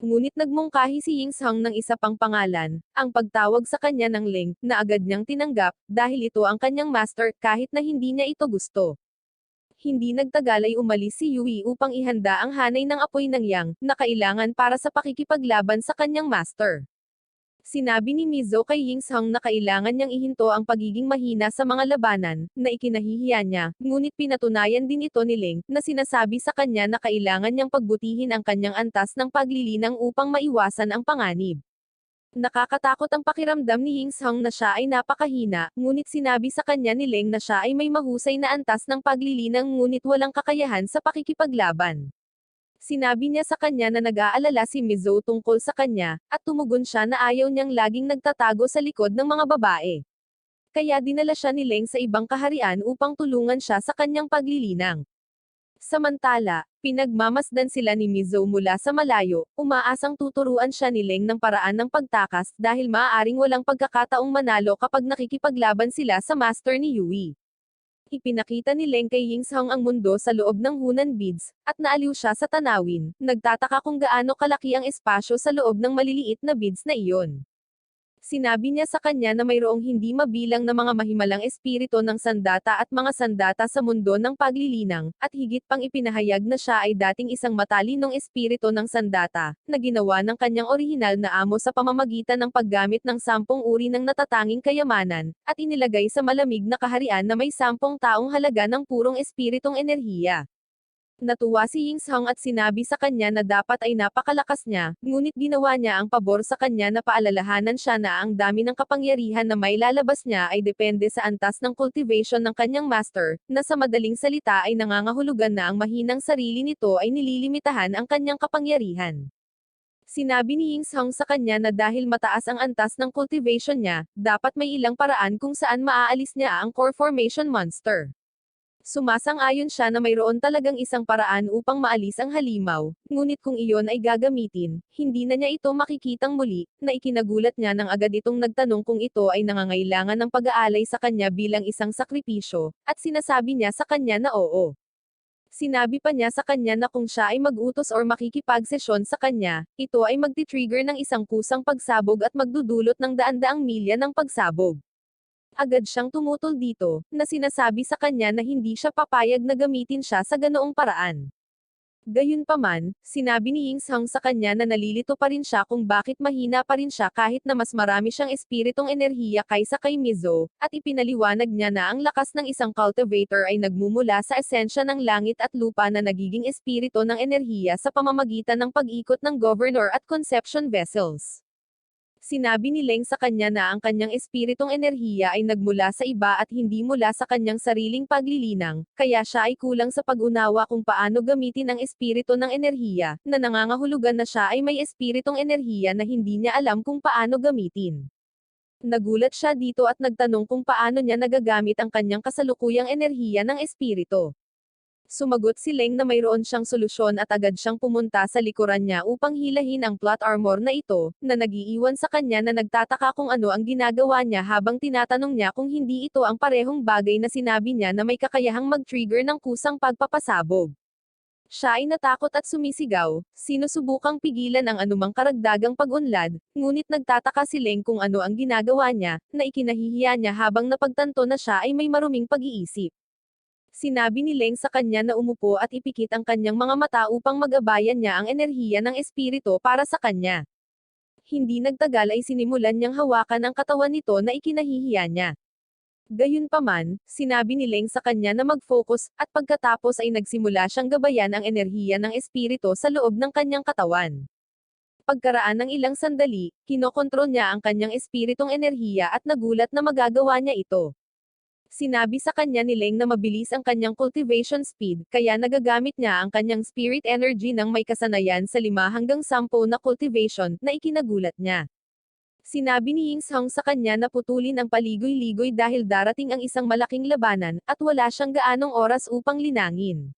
Ngunit nagmungkahi si Ying Song ng isa pang pangalan, ang pagtawag sa kanya ng Ling, na agad niyang tinanggap, dahil ito ang kanyang master, kahit na hindi niya ito gusto. Hindi nagtagal ay umalis si Yui upang ihanda ang hanay ng apoy ng Yang, na kailangan para sa pakikipaglaban sa kanyang master. Sinabi ni Mizo kay Ying Song na kailangan niyang ihinto ang pagiging mahina sa mga labanan, na ikinahihiya niya, ngunit pinatunayan din ito ni Ling, na sinasabi sa kanya na kailangan niyang pagbutihin ang kanyang antas ng paglilinang upang maiwasan ang panganib. Nakakatakot ang pakiramdam ni Ying Song na siya ay napakahina, ngunit sinabi sa kanya ni Ling na siya ay may mahusay na antas ng paglilinang ngunit walang kakayahan sa pakikipaglaban. Sinabi niya sa kanya na nag-aalala si Mizo tungkol sa kanya, at tumugon siya na ayaw niyang laging nagtatago sa likod ng mga babae. Kaya dinala siya ni Leng sa ibang kaharian upang tulungan siya sa kanyang paglilinang. Samantala, pinagmamasdan sila ni Mizo mula sa malayo, umaasang tuturuan siya ni Leng ng paraan ng pagtakas dahil maaaring walang pagkakataong manalo kapag nakikipaglaban sila sa master ni Yui. Ipinakita ni Leng kay Ying Song ang mundo sa loob ng Hunan Beads, at naaliw siya sa tanawin, nagtataka kung gaano kalaki ang espasyo sa loob ng maliliit na beads na iyon. Sinabi niya sa kanya na mayroong hindi mabilang na mga mahimalang espiritu ng sandata at mga sandata sa mundo ng paglilinang, at higit pang ipinahayag na siya ay dating isang matalinong espiritu ng sandata, na ginawa ng kanyang orihinal na amo sa pamamagitan ng paggamit ng 10 uri ng natatanging kayamanan, at inilagay sa malamig na kaharian na may 10 taong halaga ng purong espiritong enerhiya. Natuwa si Ying Song at sinabi sa kanya na dapat ay napakalakas niya, ngunit ginawa niya ang pabor sa kanya na paalalahanan siya na ang dami ng kapangyarihan na may lalabas niya ay depende sa antas ng cultivation ng kanyang master, na sa madaling salita ay nangangahulugan na ang mahinang sarili nito ay nililimitahan ang kanyang kapangyarihan. Sinabi ni Ying Song sa kanya na dahil mataas ang antas ng cultivation niya, dapat may ilang paraan kung saan maaalis niya ang core formation monster. Sumasang-ayon siya na mayroon talagang isang paraan upang maalis ang halimaw, ngunit kung iyon ay gagamitin, hindi na niya ito makikitang muli, na ikinagulat niya nang agad itong nagtanong kung ito ay nangangailangan ng pag-aalay sa kanya bilang isang sakripisyo, at sinasabi niya sa kanya na oo. Sinabi pa niya sa kanya na kung siya ay mag-utos or makikipagsesyon sa kanya, ito ay magti-trigger ng isang kusang pagsabog at magdudulot ng daan-daang milya ng pagsabog. Agad siyang tumutol dito, na sinasabi sa kanya na hindi siya papayag na gamitin siya sa ganoong paraan. Gayunpaman, sinabi ni Ying Song sa kanya na nalilito pa rin siya kung bakit mahina pa rin siya kahit na mas marami siyang espiritong enerhiya kaysa kay Mizo, at ipinaliwanag niya na ang lakas ng isang cultivator ay nagmumula sa esensya ng langit at lupa na nagiging espirito ng enerhiya sa pamamagitan ng pag-ikot ng governor at conception vessels. Sinabi ni Leng sa kanya na ang kanyang espiritong enerhiya ay nagmula sa iba at hindi mula sa kanyang sariling paglilinang, kaya siya ay kulang sa pag-unawa kung paano gamitin ang espiritu ng enerhiya, na nangangahulugan na siya ay may espiritong enerhiya na hindi niya alam kung paano gamitin. Nagulat siya dito at nagtanong kung paano niya nagagamit ang kanyang kasalukuyang enerhiya ng espiritu. Sumagot si Leng na mayroon siyang solusyon at agad siyang pumunta sa likuran niya upang hilahin ang plot armor na ito, na nagiiwan sa kanya na nagtataka kung ano ang ginagawa niya habang tinatanong niya kung hindi ito ang parehong bagay na sinabi niya na may kakayahang mag-trigger ng kusang pagpapasabog. Siya ay natakot at sumisigaw, sinusubukang pigilan ang anumang karagdagang pag-unlad, ngunit nagtataka si Leng kung ano ang ginagawa niya, na ikinahihiya niya habang napagtanto na siya ay may maruming pag-iisip. Sinabi ni Leng sa kanya na umupo at ipikit ang kanyang mga mata upang magabayan niya ang enerhiya ng espiritu para sa kanya. Hindi nagtagal ay sinimulan niyang hawakan ang katawan nito na ikinahihiya niya. Gayunpaman, sinabi ni Leng sa kanya na mag-focus, at pagkatapos ay nagsimula siyang gabayan ang enerhiya ng espiritu sa loob ng kanyang katawan. Pagkaraan ng ilang sandali, kinokontrol niya ang kanyang espiritong enerhiya at nagulat na magagawa niya ito. Sinabi sa kanya ni Leng na mabilis ang kanyang cultivation speed, kaya nagagamit niya ang kanyang spirit energy ng may kasanayan sa 5 hanggang 10 na cultivation, na ikinagulat niya. Sinabi ni Ying Song sa kanya na putulin ang paligoy-ligoy dahil darating ang isang malaking labanan, at wala siyang gaanong oras upang linangin.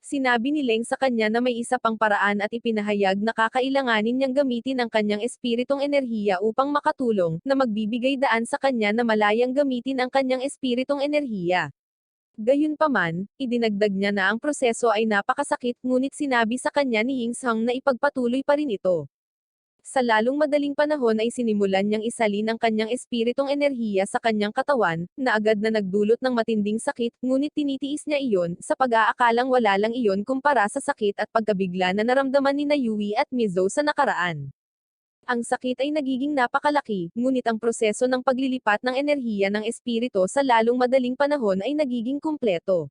Sinabi ni Leng sa kanya na may isa pang paraan at ipinahayag na kakailanganin niyang gamitin ang kanyang espiritong enerhiya upang makatulong, na magbibigay daan sa kanya na malayang gamitin ang kanyang espiritong enerhiya. Gayunpaman, idinagdag niya na ang proseso ay napakasakit ngunit sinabi sa kanya ni Ying Song na ipagpatuloy pa rin ito. Sa lalong madaling panahon ay sinimulan niyang isalin ang kanyang espiritong enerhiya sa kanyang katawan, na agad na nagdulot ng matinding sakit, ngunit tinitiis niya iyon, sa pag-aakalang wala lang iyon kumpara sa sakit at pagkabigla na naramdaman ni Yui at Mizo sa nakaraan. Ang sakit ay nagiging napakalaki, ngunit ang proseso ng paglilipat ng enerhiya ng espiritu sa lalong madaling panahon ay nagiging kumpleto.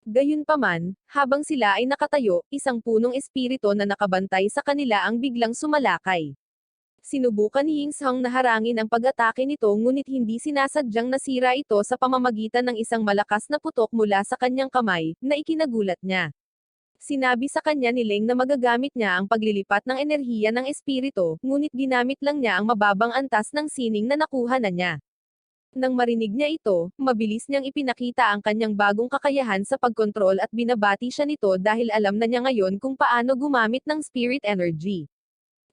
Gayunpaman, habang sila ay nakatayo, isang punong espiritu na nakabantay sa kanila ang biglang sumalakay. Sinubukan ni Ying Song na harangin ang pag-atake nito ngunit hindi sinasadyang nasira ito sa pamamagitan ng isang malakas na putok mula sa kanyang kamay, na ikinagulat niya. Sinabi sa kanya ni Leng na magagamit niya ang paglilipat ng enerhiya ng espiritu, ngunit ginamit lang niya ang mababang antas ng sining na nakuha na niya. Nang marinig niya ito, mabilis niyang ipinakita ang kanyang bagong kakayahan sa pagkontrol at binabati siya nito dahil alam na niya ngayon kung paano gumamit ng spirit energy.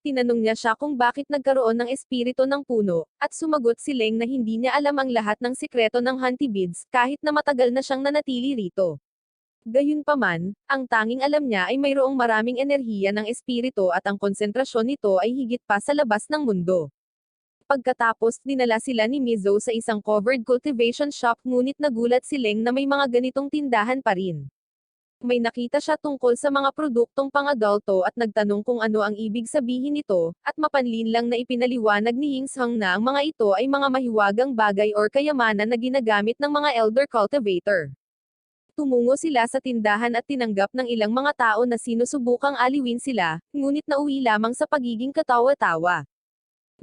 Tinanong niya siya kung bakit nagkaroon ng espiritu ng puno, at sumagot si Leng na hindi niya alam ang lahat ng sikreto ng Hunty Beads kahit na matagal na siyang nanatili rito. Gayunpaman, ang tanging alam niya ay mayroong maraming enerhiya ng espiritu at ang konsentrasyon nito ay higit pa sa labas ng mundo. Pagkatapos, dinala sila ni Mizo sa isang covered cultivation shop ngunit nagulat si Leng na may mga ganitong tindahan pa rin. May nakita siya tungkol sa mga produktong pang-adulto at nagtanong kung ano ang ibig sabihin nito, at mapanlin lang na ipinaliwanag ni Ying Song na ang mga ito ay mga mahiwagang bagay or kayamanan na ginagamit ng mga elder cultivator. Tumungo sila sa tindahan at tinanggap ng ilang mga tao na sinusubukang aliwin sila, ngunit nauwi lamang sa pagiging katawa-tawa.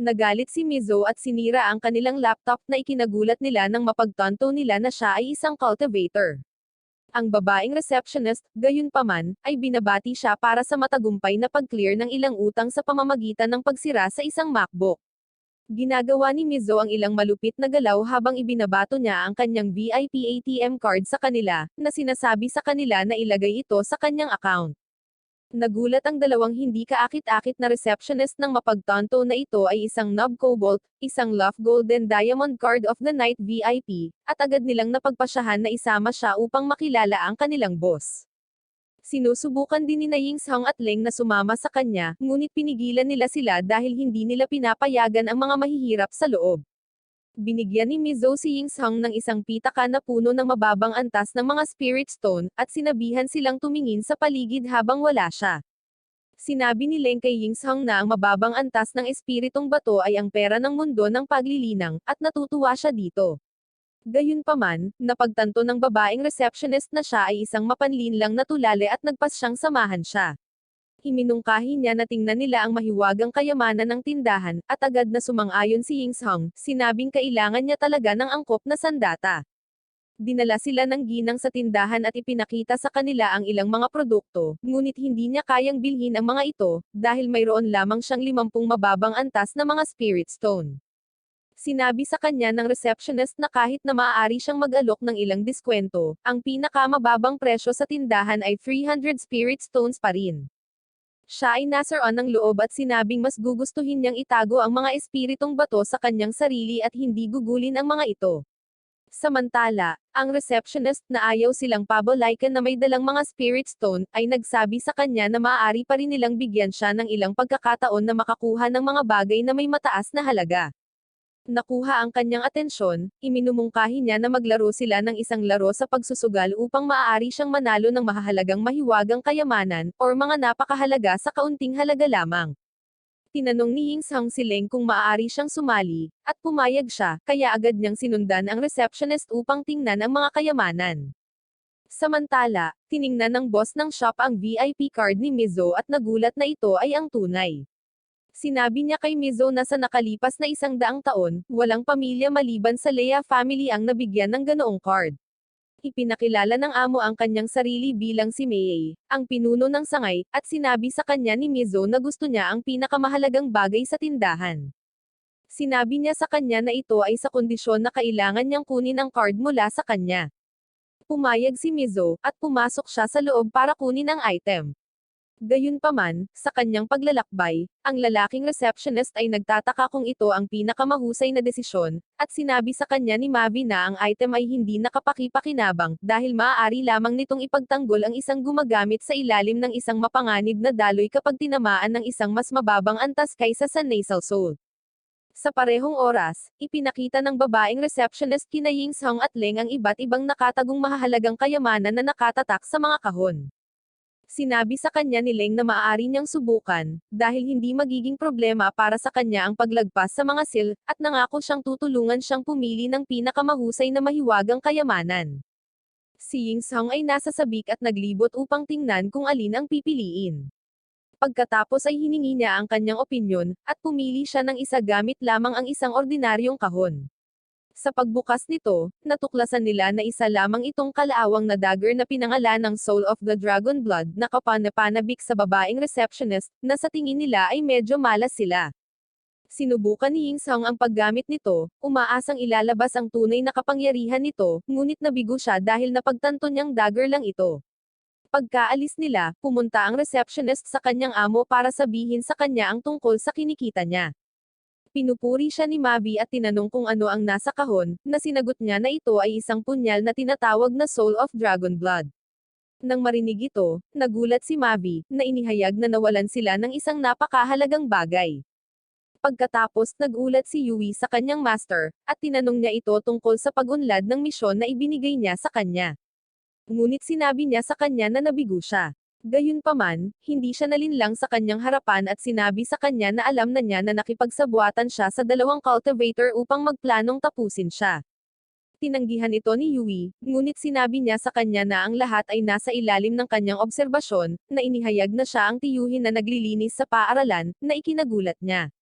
Nagalit si Mizo at sinira ang kanilang laptop na ikinagulat nila nang mapagtanto nila na siya ay isang cultivator. Ang babaeng receptionist, gayunpaman, ay binabati siya para sa matagumpay na pag-clear ng ilang utang sa pamamagitan ng pagsira sa isang MacBook. Ginagawa ni Mizo ang ilang malupit na galaw habang ibinabato niya ang kanyang VIP ATM card sa kanila, na sinasabi sa kanila na ilagay ito sa kanyang account. Nagulat ang dalawang hindi kaakit-akit na receptionist nang mapagtanto na ito ay isang Nub Cobalt, isang Luff Golden Diamond Card of the Night VIP, at agad nilang napagpasyahan na isama siya upang makilala ang kanilang boss. Sinusubukan din ni Ying Song at Leng na sumama sa kanya, ngunit pinigilan nila sila dahil hindi nila pinapayagan ang mga mahihirap sa loob. Binigyan ni Mizo si Ying Song ng isang pitaka na puno ng mababang antas ng mga spirit stone, at sinabihan silang tumingin sa paligid habang wala siya. Sinabi ni Leng kay Ying Song na ang mababang antas ng espiritong bato ay ang pera ng mundo ng paglilinang, at natutuwa siya dito. Gayunpaman, napagtanto ng babaeng receptionist na siya ay isang mapanlinlang na tulali at nagpasyang samahan siya. Iminungkahi niya na tingnan nila ang mahiwagang kayamanan ng tindahan, at agad na sumang-ayon si Ying Song, sinabing kailangan niya talaga ng angkop na sandata. Dinala sila ng ginang sa tindahan at ipinakita sa kanila ang ilang mga produkto, ngunit hindi niya kayang bilhin ang mga ito, dahil mayroon lamang siyang 50 mababang antas na mga spirit stone. Sinabi sa kanya ng receptionist na kahit na maaari siyang mag-alok ng ilang diskwento, ang pinakamababang presyo sa tindahan ay 300 spirit stones pa rin. Siya ay nasaroon ng loob at sinabing mas gugustuhin niyang itago ang mga espiritong bato sa kanyang sarili at hindi gugulin ang mga ito. Samantala, ang receptionist na ayaw silang pabolaikan na may dalang mga spirit stone, ay nagsabi sa kanya na maaari pa rin nilang bigyan siya ng ilang pagkakataon na makakuha ng mga bagay na may mataas na halaga. Nakuha ang kanyang atensyon, iminumungkahi niya na maglaro sila ng isang laro sa pagsusugal upang maaari siyang manalo ng mahahalagang mahiwagang kayamanan, or mga napakahalaga sa kaunting halaga lamang. Tinanong ni Ying Song si Leng kung maaari siyang sumali, at pumayag siya, kaya agad niyang sinundan ang receptionist upang tingnan ang mga kayamanan. Samantala, tiningnan ng boss ng shop ang VIP card ni Mizo at nagulat na ito ay ang tunay. Sinabi niya kay Mizo na sa nakalipas na 100 taon, walang pamilya maliban sa Lea family ang nabigyan ng ganoong card. Ipinakilala ng amo ang kanyang sarili bilang si Mei, ang pinuno ng sangay, at sinabi sa kanya ni Mizo na gusto niya ang pinakamahalagang bagay sa tindahan. Sinabi niya sa kanya na ito ay sa kondisyon na kailangan niyang kunin ang card mula sa kanya. Pumayag si Mizo, at pumasok siya sa loob para kunin ang item. Gayunpaman, sa kanyang paglalakbay, ang lalaking receptionist ay nagtataka kung ito ang pinakamahusay na desisyon, at sinabi sa kanya ni Mavi na ang item ay hindi nakapaki-pakinabang, dahil maaari lamang nitong ipagtanggol ang isang gumagamit sa ilalim ng isang mapanganib na daloy kapag tinamaan ng isang mas mababang antas kaysa sa nasal soul. Sa parehong oras, ipinakita ng babaeng receptionist kina Ying Song at Leng ang iba't ibang nakatagong mahahalagang kayamanan na nakatatak sa mga kahon. Sinabi sa kanya ni Leng na maaari niyang subukan, dahil hindi magiging problema para sa kanya ang paglagpas sa mga seal, at nangako siyang tutulungan siyang pumili ng pinakamahusay na mahiwagang kayamanan. Si Ying Song ay nasa sabik at naglibot upang tingnan kung alin ang pipiliin. Pagkatapos ay hiningi niya ang kanyang opinyon, at pumili siya ng isa gamit lamang ang isang ordinaryong kahon. Sa pagbukas nito, natuklasan nila na isa lamang itong kalaawang na dagger na pinangalan ng Soul of the Dragon Blood na kapanapanabik sa babaeng receptionist, na sa tingin nila ay medyo malas sila. Sinubukan ni Ying Song ang paggamit nito, umaasang ilalabas ang tunay na kapangyarihan nito, ngunit nabigo siya dahil napagtanto niyang dagger lang ito. Pagkaalis nila, pumunta ang receptionist sa kanyang amo para sabihin sa kanya ang tungkol sa kinikita niya. Pinupuri siya ni Mavi at tinanong kung ano ang nasa kahon, na sinagot niya na ito ay isang punyal na tinatawag na Soul of Dragon Blood. Nang marinig ito, nagulat si Mavi, na inihayag na nawalan sila ng isang napakahalagang bagay. Pagkatapos nagulat si Yui sa kanyang master, at tinanong niya ito tungkol sa pag-unlad ng misyon na ibinigay niya sa kanya. Ngunit sinabi niya sa kanya na nabigo siya. Gayunpaman, hindi siya nalinlang sa kanyang harapan at sinabi sa kanya na alam na niya na nakipagsabwatan siya sa 2 cultivator upang magplanong tapusin siya. Tinanggihan ito ni Yui, ngunit sinabi niya sa kanya na ang lahat ay nasa ilalim ng kanyang obserbasyon, na inihayag na siya ang tiyuhin na naglilinis sa paaralan, na ikinagulat niya.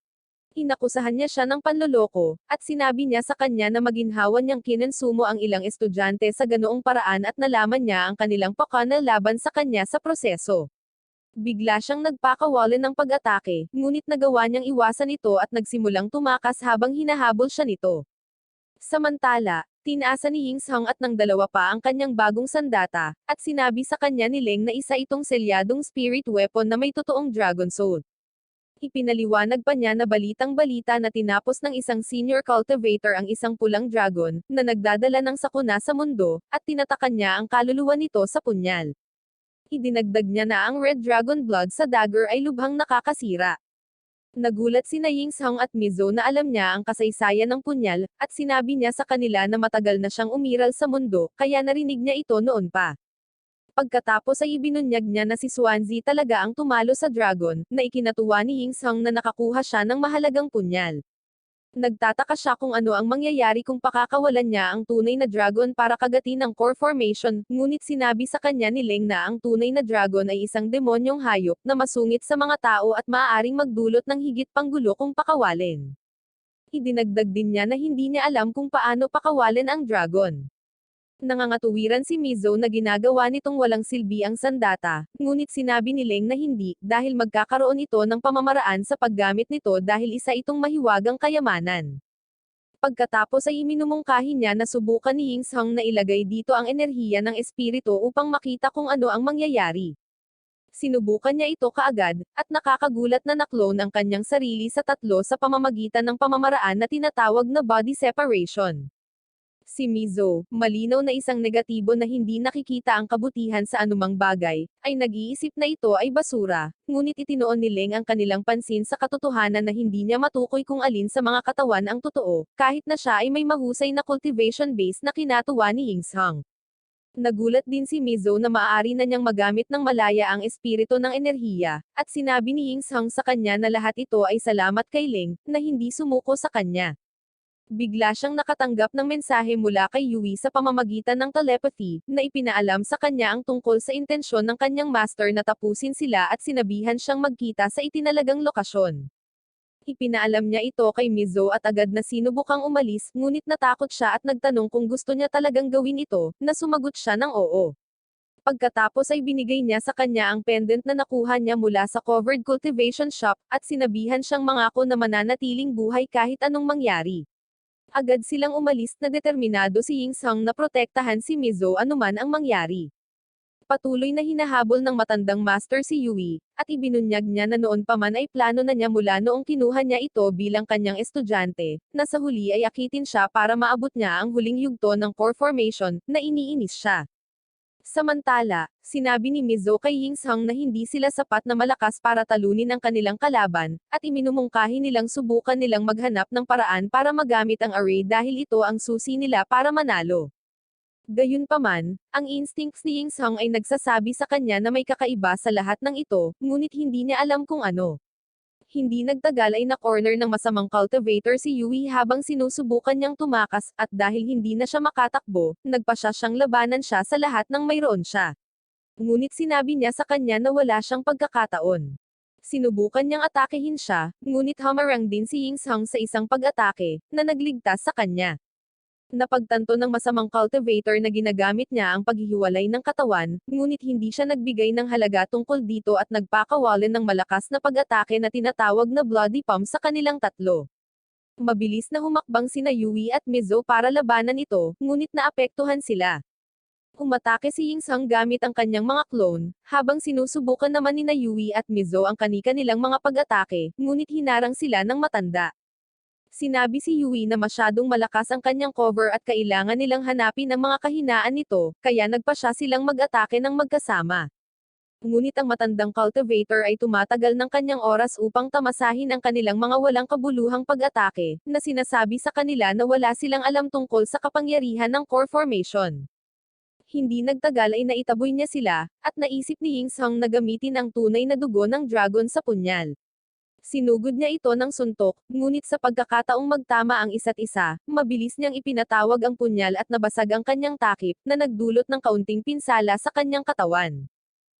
Inakusahan niya siya ng panloloko, at sinabi niya sa kanya na maginhawa niyang kinonsumo ang ilang estudyante sa ganoong paraan at nalaman niya ang kanilang pakana laban sa kanya sa proseso. Bigla siyang nagpakawalan ng pag-atake, ngunit nagawa niyang iwasan ito at nagsimulang tumakas habang hinahabol siya nito. Samantala, tinaasa ni Ying Song at ng dalawa pa ang kanyang bagong sandata, at sinabi sa kanya ni Leng na isa itong selyadong spirit weapon na may totoong dragon soul. Ipinaliwanag pa niya na balitang-balita na tinapos ng isang senior cultivator ang isang pulang dragon, na nagdadala ng sakuna sa mundo, at tinatakan niya ang kaluluwa nito sa punyal. Idinagdag niya na ang red dragon blood sa dagger ay lubhang nakakasira. Nagulat sina Ying Song at Mizo na alam niya ang kasaysayan ng punyal, at sinabi niya sa kanila na matagal na siyang umiral sa mundo, kaya narinig niya ito noon pa. Pagkatapos ay ibinunyag niya na si Swansea talaga ang tumalo sa dragon, na ikinatuwa ni Ying Song na nakakuha siya ng mahalagang punyal. Nagtataka siya kung ano ang mangyayari kung pakakawalan niya ang tunay na dragon para kagatin ang core formation, ngunit sinabi sa kanya ni Leng na ang tunay na dragon ay isang demonyong hayop na masungit sa mga tao at maaaring magdulot ng higit pang gulo kung pakawalin. Idinagdag din niya na hindi niya alam kung paano pakawalin ang dragon. Nangangatuwiran si Mizo na ginagawa nitong walang silbi ang sandata, ngunit sinabi ni Leng na hindi, dahil magkakaroon ito ng pamamaraan sa paggamit nito dahil isa itong mahiwagang kayamanan. Pagkatapos ay iminumungkahi niya na subukan ni Ying Song na ilagay dito ang enerhiya ng espiritu upang makita kung ano ang mangyayari. Sinubukan niya ito kaagad, at nakakagulat na naklone ang kanyang sarili sa tatlo sa pamamagitan ng pamamaraan na tinatawag na body separation. Si Mizo, malinaw na isang negatibo na hindi nakikita ang kabutihan sa anumang bagay, ay nag-iisip na ito ay basura, ngunit itinoon ni Leng ang kanilang pansin sa katotohanan na hindi niya matukoy kung alin sa mga katawan ang totoo, kahit na siya ay may mahusay na cultivation base na kinatuwa ni Ying Song. Nagulat din si Mizo na maaari na niyang magamit ng malaya ang espiritu ng enerhiya, at sinabi ni Ying Song sa kanya na lahat ito ay salamat kay Leng, na hindi sumuko sa kanya. Bigla siyang nakatanggap ng mensahe mula kay Yui sa pamamagitan ng telepathy, na ipinaalam sa kanya ang tungkol sa intensyon ng kanyang master na tapusin sila at sinabihan siyang magkita sa itinalagang lokasyon. Ipinaalam niya ito kay Mizo at agad na sinubukang umalis, ngunit natakot siya at nagtanong kung gusto niya talagang gawin ito, na sumagot siya ng oo. Pagkatapos ay binigay niya sa kanya ang pendant na nakuha niya mula sa covered cultivation shop, at sinabihan siyang mangako na mananatiling buhay kahit anong mangyari. Agad silang umalis na determinado si Ying Song na protektahan si Mizo anuman ang mangyari. Patuloy na hinahabol ng matandang master si Yui, at ibinunyag niya na noon pa man ay plano na niya mula noong kinuha niya ito bilang kanyang estudyante, na sa huli ay akitin siya para maabot niya ang huling yugto ng core formation, na iniinis siya. Samantala, sinabi ni Mizo kay Ying Song na hindi sila sapat na malakas para talunin ang kanilang kalaban, at iminumungkahi nilang subukan nilang maghanap ng paraan para magamit ang array dahil ito ang susi nila para manalo. Gayunpaman, ang instincts ni Ying Song ay nagsasabi sa kanya na may kakaiba sa lahat ng ito, ngunit hindi niya alam kung ano. Hindi nagtagal ay na-corner ng masamang cultivator si Yui habang sinusubukan niyang tumakas, at dahil hindi na siya makatakbo, nagpasya siyang labanan siya sa lahat ng mayroon siya. Ngunit sinabi niya sa kanya na wala siyang pagkakataon. Sinubukan niyang atakehin siya, ngunit hamarang din si Ying Song sa isang pag-atake, na nagligtas sa kanya. Napagtanto ng masamang cultivator na ginagamit niya ang paghihiwalay ng katawan, ngunit hindi siya nagbigay ng halaga tungkol dito at nagpakawalan ng malakas na pag-atake na tinatawag na bloody palm sa kanilang tatlo. Mabilis na humakbang sina Yui at Mizo para labanan ito, ngunit naapektuhan sila. Umatake si Ying Song gamit ang kanyang mga clone, habang sinusubukan naman nina Yui at Mizo ang kani-kanilang mga pag-atake, ngunit hinarang sila ng matanda. Sinabi si Yui na masyadong malakas ang kanyang cover at kailangan nilang hanapin ang mga kahinaan nito, kaya nagpasya silang mag-atake ng magkasama. Ngunit ang matandang cultivator ay tumatagal ng kanyang oras upang tamasahin ang kanilang mga walang kabuluhang pag-atake, na sinasabi sa kanila na wala silang alam tungkol sa kapangyarihan ng core formation. Hindi nagtagal ay naitaboy niya sila, at naisip ni Ying Song na gamitin ang tunay na dugo ng dragon sa punyal. Sinugod niya ito ng suntok, ngunit sa pagkakataong magtama ang isa't isa, mabilis niyang ipinatawag ang punyal at nabasag ang kanyang takip, na nagdulot ng kaunting pinsala sa kanyang katawan.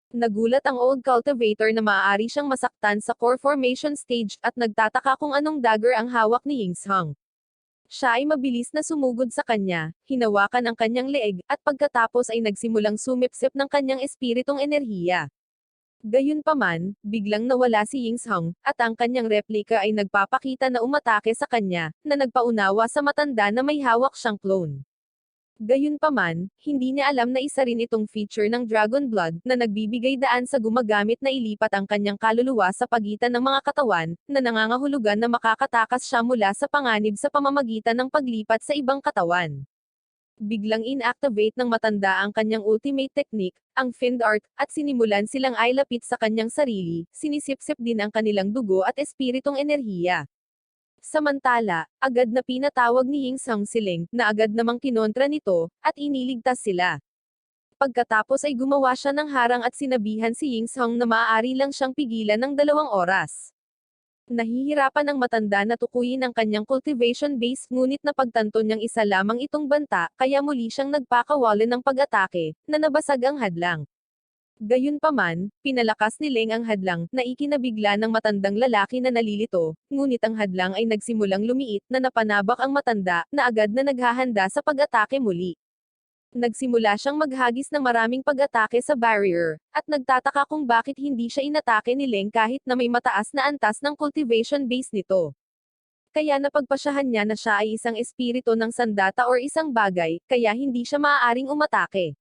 Nagulat ang old cultivator na maaari siyang masaktan sa core formation stage at nagtataka kung anong dagger ang hawak ni Yingsung. Siya ay mabilis na sumugod sa kanya, hinawakan ang kanyang leeg, at pagkatapos ay nagsimulang sumipsip ng kanyang espiritong enerhiya. Gayunpaman, biglang nawala si Yingsung, at ang kanyang replika ay nagpapakita na umatake sa kanya, na nagpaunawa sa matanda na may hawak siyang clone. Gayunpaman, hindi niya alam na isa rin itong feature ng Dragon Blood, na nagbibigay daan sa gumagamit na ilipat ang kanyang kaluluwa sa pagitan ng mga katawan, na nangangahulugan na makakatakas siya mula sa panganib sa pamamagitan ng paglipat sa ibang katawan. Biglang inactivate ng matanda ang kanyang ultimate technique, ang Fiend Art, at sinimulan silang ailapit sa kanyang sarili, sinisipsip din ang kanilang dugo at espiritong enerhiya. Samantala, agad na pinatawag ni Yingsung si Ling, na agad namang kinontra nito, at iniligtas sila. Pagkatapos ay gumawa siya ng harang at sinabihan si Yingsung na maaari lang siyang pigilan ng 2 oras. Nahihirapan ang matanda na tukuyin ang kanyang cultivation base, ngunit napagtanto niyang isa lamang itong banta, kaya muli siyang nagpakawalan ng pag-atake, na nabasag ang hadlang. Gayunpaman, pinalakas ni Leng ang hadlang, na ikinabigla ng matandang lalaki na nalilito, ngunit ang hadlang ay nagsimulang lumiit, na napanabak ang matanda, na agad na naghahanda sa pag-atake muli. Nagsimula siyang maghagis ng maraming pag-atake sa barrier, at nagtataka kung bakit hindi siya inatake ni Leng kahit na may mataas na antas ng cultivation base nito. Kaya napagpasyahan niya na siya ay isang espiritu ng sandata or isang bagay, kaya hindi siya maaaring umatake.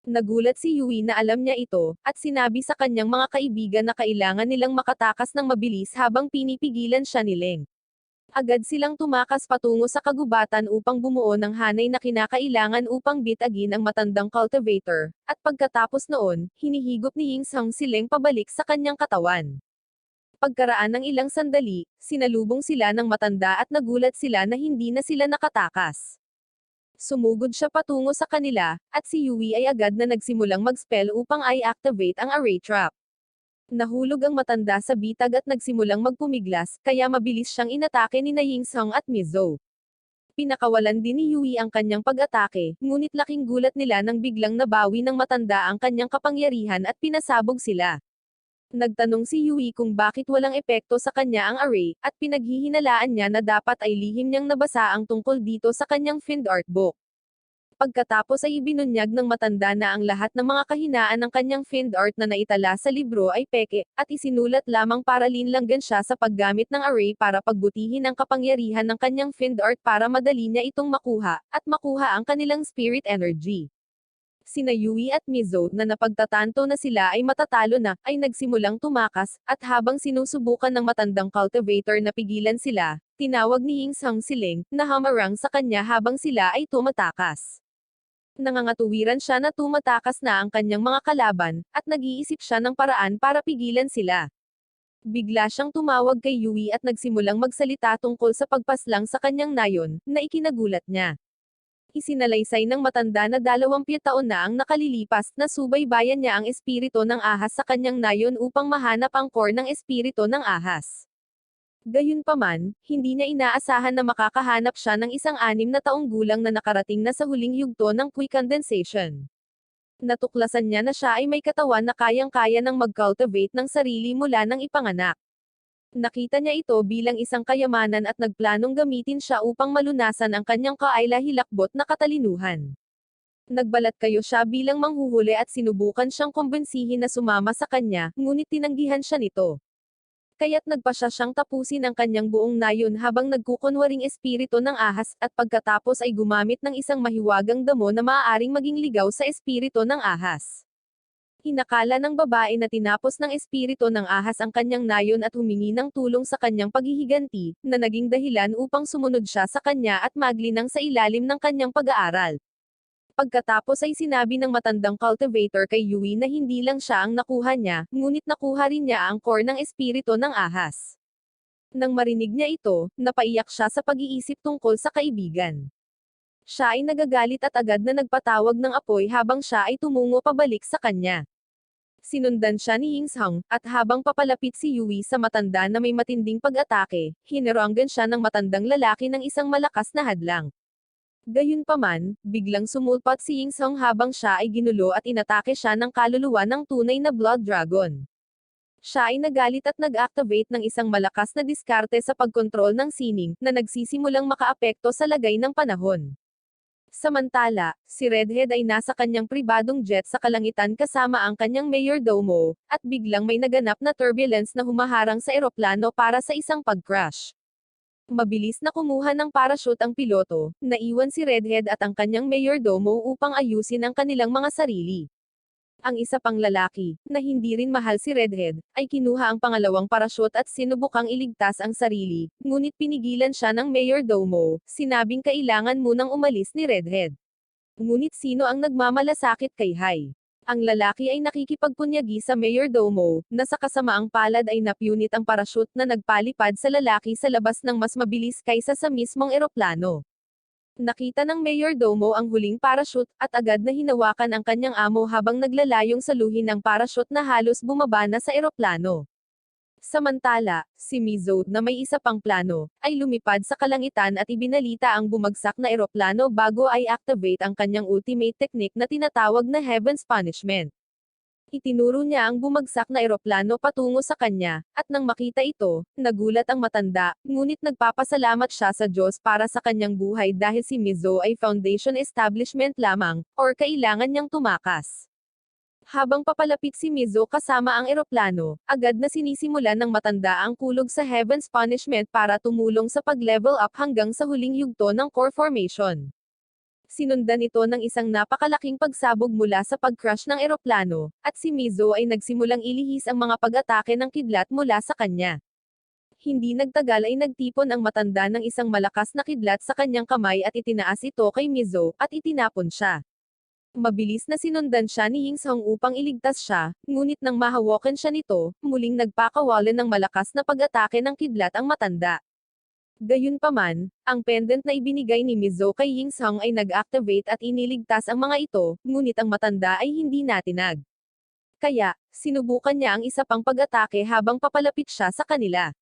Nagulat si Yui na alam niya ito, at sinabi sa kanyang mga kaibigan na kailangan nilang makatakas ng mabilis habang pinipigilan siya ni Leng. Agad silang tumakas patungo sa kagubatan upang bumuo ng hanay na kinakailangan upang bitagin ang matandang cultivator, at pagkatapos noon, hinihigop ni Yingsung si Leng pabalik sa kanyang katawan. Pagkaraan ng ilang sandali, sinalubong sila ng matanda at nagulat sila na hindi na sila nakatakas. Sumugod siya patungo sa kanila, at si Yui ay agad na nagsimulang mag-spell upang i-activate ang array trap. Nahulog ang matanda sa bitag at nagsimulang magpumiglas, kaya mabilis siyang inatake ni Yingsung at Mizo. Pinakawalan din ni Yui ang kanyang pag-atake, ngunit laking gulat nila nang biglang nabawi ng matanda ang kanyang kapangyarihan at pinasabog sila. Nagtanong si Yui kung bakit walang epekto sa kanya ang array, at pinaghihinalaan niya na dapat ay lihim niyang nabasa ang tungkol dito sa kanyang Fiend Art book. Pagkatapos ay ibinunyag ng matanda na ang lahat ng mga kahinaan ng kanyang Fiend Art na naitala sa libro ay peke, at isinulat lamang para linlanggan siya sa paggamit ng array para pagbutihin ang kapangyarihan ng kanyang Fiend Art para madali niya itong makuha, at makuha ang kanilang spirit energy. Sina Yui at Mizo, na napagtatanto na sila ay matatalo na, ay nagsimulang tumakas, at habang sinusubukan ng matandang cultivator na pigilan sila, tinawag ni Yingsung si Leng, na hamarang sa kanya habang sila ay tumatakas. Nangangatuwiran siya na tumatakas na ang kanyang mga kalaban, at nag-iisip siya ng paraan para pigilan sila. Bigla siyang tumawag kay Yui at nagsimulang magsalita tungkol sa pagpaslang sa kanyang nayon, na ikinagulat niya. Isinalaysay ng matanda na 20 taon na ang nakalilipas, na subaybayan niya ang espiritu ng ahas sa kanyang nayon upang mahanap ang core ng espiritu ng ahas. Gayunpaman, hindi niya inaasahan na makakahanap siya ng isang 6 na taong gulang na nakarating na sa huling yugto ng quick condensation. Natuklasan niya na siya ay may katawan na kayang-kaya ng mag-cultivate ng sarili mula nang ipanganak. Nakita niya ito bilang isang kayamanan at nagplanong gamitin siya upang malunasan ang kanyang kaila-hilakbot na katalinuhan. Nagbalat kayo siya bilang manghuhuli at sinubukan siyang kumbensihin na sumama sa kanya, ngunit tinanggihan siya nito. Kaya't nagpasya siyang tapusin ang kanyang buong nayon habang nagkukunwaring espiritu ng ahas, at pagkatapos ay gumamit ng isang mahiwagang damo na maaaring maging ligaw sa espiritu ng ahas. Hinakala ng babae na tinapos ng espiritu ng ahas ang kanyang nayon at humingi ng tulong sa kanyang paghihiganti, na naging dahilan upang sumunod siya sa kanya at maglinang sa ilalim ng kanyang pag-aaral. Pagkatapos ay sinabi ng matandang cultivator kay Yui na hindi lang siya ang nakuha niya, ngunit nakuha rin niya ang core ng espiritu ng ahas. Nang marinig niya ito, napaiyak siya sa pag-iisip tungkol sa kaibigan. Siya ay nagagalit at agad na nagpatawag ng apoy habang siya ay tumungo pabalik sa kanya. Sinundan siya ni Yingsung, at habang papalapit si Yui sa matanda na may matinding pag-atake, hiniranggan siya ng matandang lalaki ng isang malakas na hadlang. Gayunpaman, biglang sumulpot si Ying Song habang siya ay ginulo at inatake siya ng kaluluwa ng tunay na Blood Dragon. Siya ay nagalit at nag-activate ng isang malakas na diskarte sa pagkontrol ng sining, na nagsisimulang makaapekto sa lagay ng panahon. Samantala, si Redhead ay nasa kanyang pribadong jet sa kalangitan kasama ang kanyang mayordomo, at biglang may naganap na turbulence na humaharang sa eroplano para sa isang pag-crash. Mabilis na kumuha ng parachute ang piloto, naiwan si Redhead at ang kanyang mayordomo upang ayusin ang kanilang mga sarili. Ang isa pang lalaki, na hindi rin mahal si Redhead, ay kinuha ang pangalawang parachute at sinubukang iligtas ang sarili, ngunit pinigilan siya ng mayordomo, sinabing kailangan munang umalis ni Redhead. Ngunit sino ang nagmamalasakit kay Hai? Ang lalaki ay nakikipagpunyagi sa mayordomo, na sa kasamaang palad ay napunit ang parachute na nagpalipad sa lalaki sa labas ng mas mabilis kaysa sa mismong eroplano. Nakita ng mayordomo ang huling parachute, at agad na hinawakan ang kanyang amo habang naglalayong saluhin ang parachute na halos bumaba na sa eroplano. Samantala, si Mizo, na may isa pang plano, ay lumipad sa kalangitan at ibinalita ang bumagsak na eroplano bago ay activate ang kanyang ultimate technique na tinatawag na Heaven's Punishment. Itinuro niya ang bumagsak na eroplano patungo sa kanya, at nang makita ito, nagulat ang matanda, ngunit nagpapasalamat siya sa Diyos para sa kanyang buhay dahil si Mizo ay foundation establishment lamang, or kailangan niyang tumakas. Habang papalapit si Mizo kasama ang eroplano, agad na sinisimulan ng matanda ang kulog sa Heaven's Punishment para tumulong sa pag-level up hanggang sa huling yugto ng core formation. Sinundan ito ng isang napakalaking pagsabog mula sa pag-crash ng eroplano, at si Mizo ay nagsimulang ilihis ang mga pag-atake ng kidlat mula sa kanya. Hindi nagtagal ay nagtipon ang matanda ng isang malakas na kidlat sa kanyang kamay at itinaas ito kay Mizo, at itinapon siya. Mabilis na sinundan siya ni Ying Song upang iligtas siya, ngunit nang mahawakan siya nito, muling nagpakawalan ng malakas na pag-atake ng kidlat ang matanda. Gayunpaman, ang pendant na ibinigay ni Mizo kay Ying Song ay nag-activate at iniligtas ang mga ito, ngunit ang matanda ay hindi natinag. Kaya, sinubukan niya ang isa pang pag-atake habang papalapit siya sa kanila.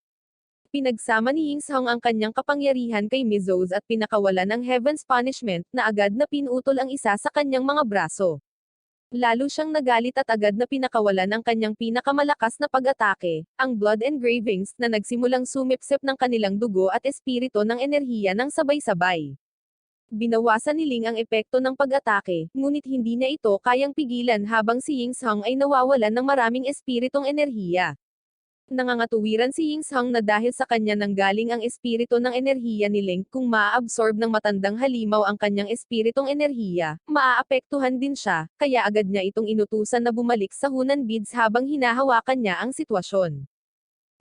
Pinagsama ni Ying Song ang kanyang kapangyarihan kay Mizo's at pinakawalan ng Heaven's Punishment, na agad na pinutol ang isa sa kanyang mga braso. Lalo siyang nagalit at agad na pinakawalan ang kanyang pinakamalakas na pag-atake, ang Blood Engravings, na nagsimulang sumipsip ng kanilang dugo at espiritu ng enerhiya ng sabay-sabay. Binawasan ni Ling ang epekto ng pag-atake, ngunit hindi niya ito kayang pigilan habang si Ying Song ay nawawalan ng maraming espiritong enerhiya. Nangangatuwiran si Ying Song na dahil sa kanya nanggaling ang espiritu ng enerhiya ni Ling, kung maa-absorb ng matandang halimaw ang kanyang espiritong enerhiya, maaapektuhan din siya, kaya agad niya itong inutusan na bumalik sa Hunan Beads habang hinahawakan niya ang sitwasyon.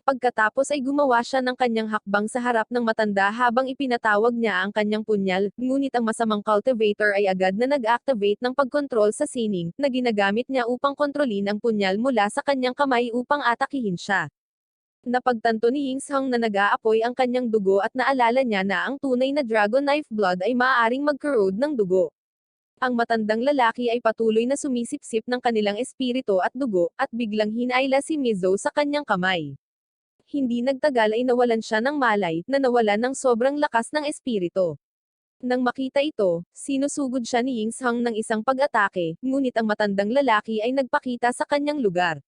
Pagkatapos ay gumawa siya ng kanyang hakbang sa harap ng matanda habang ipinatawag niya ang kanyang punyal, ngunit ang masamang cultivator ay agad na nag-activate ng pagkontrol sa sining, na ginagamit niya upang kontrolin ang punyal mula sa kanyang kamay upang atakihin siya. Napagtanto ni Ying Song na nag-aapoy ang kanyang dugo at naalala niya na ang tunay na Dragon Knife Blood ay maaaring mag-corrode ng dugo. Ang matandang lalaki ay patuloy na sumisipsip ng kanilang espiritu at dugo, at biglang hinayla si Mizo sa kanyang kamay. Hindi nagtagal ay nawalan siya ng malay, na nawalan ng sobrang lakas ng espiritu. Nang makita ito, sinusugod siya ni Ying Song ng isang pag-atake, ngunit ang matandang lalaki ay nagpakita sa kanyang lugar.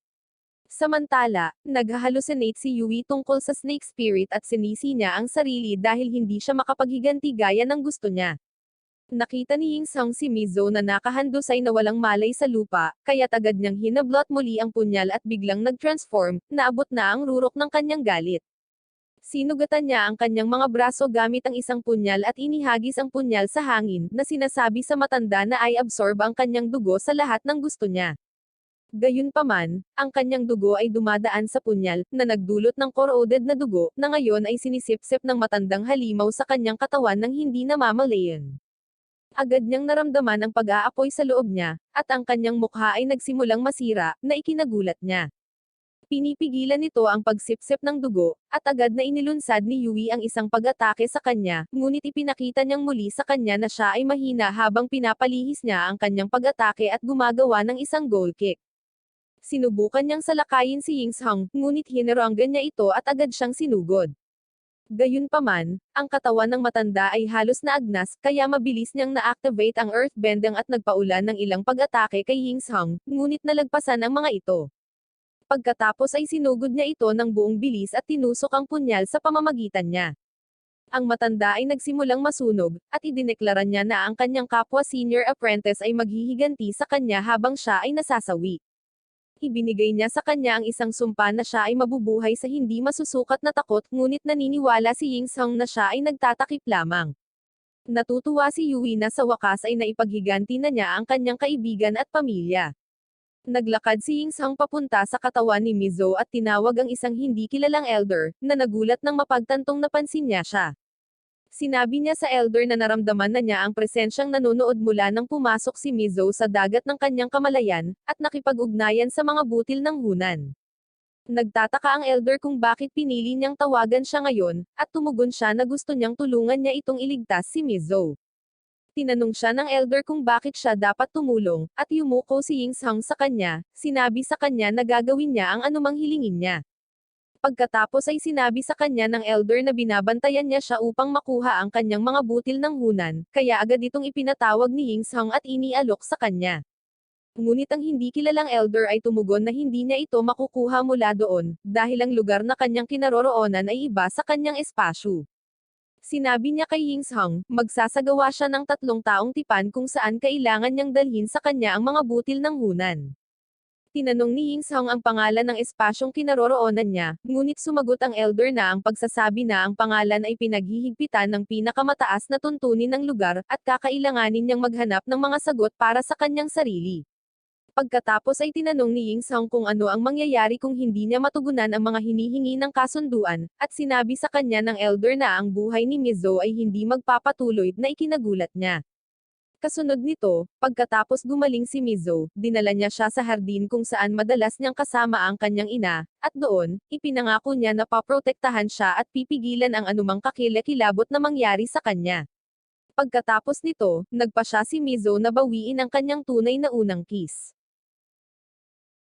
Samantala, nag-hallucinate si Yui tungkol sa snake spirit at sinisi niya ang sarili dahil hindi siya makapaghiganti gaya ng gusto niya. Nakita ni Ying Song si Mizo na nakahandusay na walang malay sa lupa, kaya agad niyang hinablot muli ang punyal at biglang nag-transform, naabot na ang rurok ng kanyang galit. Sinugatan niya ang kanyang mga braso gamit ang isang punyal at inihagis ang punyal sa hangin, na sinasabi sa matanda na ay absorb ang kanyang dugo sa lahat ng gusto niya. Gayunpaman, ang kanyang dugo ay dumadaan sa punyal, na nagdulot ng corroded na dugo, na ngayon ay sinisipsip ng matandang halimaw sa kanyang katawan nang hindi namamalayan. Agad niyang naramdaman ang pag-aapoy sa loob niya, at ang kanyang mukha ay nagsimulang masira, na ikinagulat niya. Pinipigilan nito ang pagsipsip ng dugo, at agad na inilunsad ni Yui ang isang pag-atake sa kanya, ngunit ipinakita niyang muli sa kanya na siya ay mahina habang pinapalihis niya ang kanyang pag-atake at gumagawa ng isang goal kick. Sinubukan niyang salakayin si Ying Song, ngunit hinaranggan niya ito at agad siyang sinugod. Gayunpaman, ang katawan ng matanda ay halos naagnas, kaya mabilis niyang na-activate ang earthbending at nagpaulan ng ilang pag-atake kay Yingzhong, ngunit nalagpasan ang mga ito. Pagkatapos ay sinugod niya ito ng buong bilis at tinusok ang punyal sa pamamagitan niya. Ang matanda ay nagsimulang masunog, at idineklara niya na ang kanyang kapwa senior apprentice ay maghihiganti sa kanya habang siya ay nasasawi. Ibinigay niya sa kanya ang isang sumpa na siya ay mabubuhay sa hindi masusukat na takot, ngunit naniniwala si Yingzhong na siya ay nagtatakip lamang. Natutuwa si Yui na sa wakas ay naipaghiganti na niya ang kanyang kaibigan at pamilya. Naglakad si Yingzhong papunta sa katawan ni Mizo at tinawag ang isang hindi kilalang elder, na nagulat nang mapagtantong napansin niya siya. Sinabi niya sa elder na naramdaman na niya ang presensyang nanonood mula nang pumasok si Mizo sa dagat ng kanyang kamalayan, at nakipag-ugnayan sa mga butil ng hunan. Nagtataka ang elder kung bakit pinili niyang tawagan siya ngayon, at tumugon siya na gusto niyang tulungan niya itong iligtas si Mizo. Tinanong siya ng elder kung bakit siya dapat tumulong, at yumuko si Yingzhong sa kanya, sinabi sa kanya na gagawin niya ang anumang hilingin niya. Pagkatapos ay sinabi sa kanya ng elder na binabantayan niya siya upang makuha ang kanyang mga butil ng hunan, kaya agad itong ipinatawag ni Yingzhong at inialok sa kanya. Ngunit ang hindi kilalang elder ay tumugon na hindi niya ito makukuha mula doon, dahil ang lugar na kanyang kinaroroonan ay iba sa kanyang espasyo. Sinabi niya kay Yingzhong, magsasagawa siya ng 3 taong tipan kung saan kailangan niyang dalhin sa kanya ang mga butil ng hunan. Tinanong ni Yingzhong ang pangalan ng espasyong kinaroroonan niya, ngunit sumagot ang elder na ang pagsasabi na ang pangalan ay pinaghihigpitan ng pinakamataas na tuntunin ng lugar, at kakailanganin niyang maghanap ng mga sagot para sa kanyang sarili. Pagkatapos ay tinanong ni Yingzhong kung ano ang mangyayari kung hindi niya matugunan ang mga hinihingi ng kasunduan, at sinabi sa kanya ng elder na ang buhay ni Mizo ay hindi magpapatuloy, na ikinagulat niya. Kasunod nito, pagkatapos gumaling si Mizo, dinala niya siya sa hardin kung saan madalas niyang kasama ang kanyang ina, at doon, ipinangako niya na paprotektahan siya at pipigilan ang anumang kakilakilabot na mangyari sa kanya. Pagkatapos nito, nagpa siya si Mizo na bawiin ang kanyang tunay na unang kiss.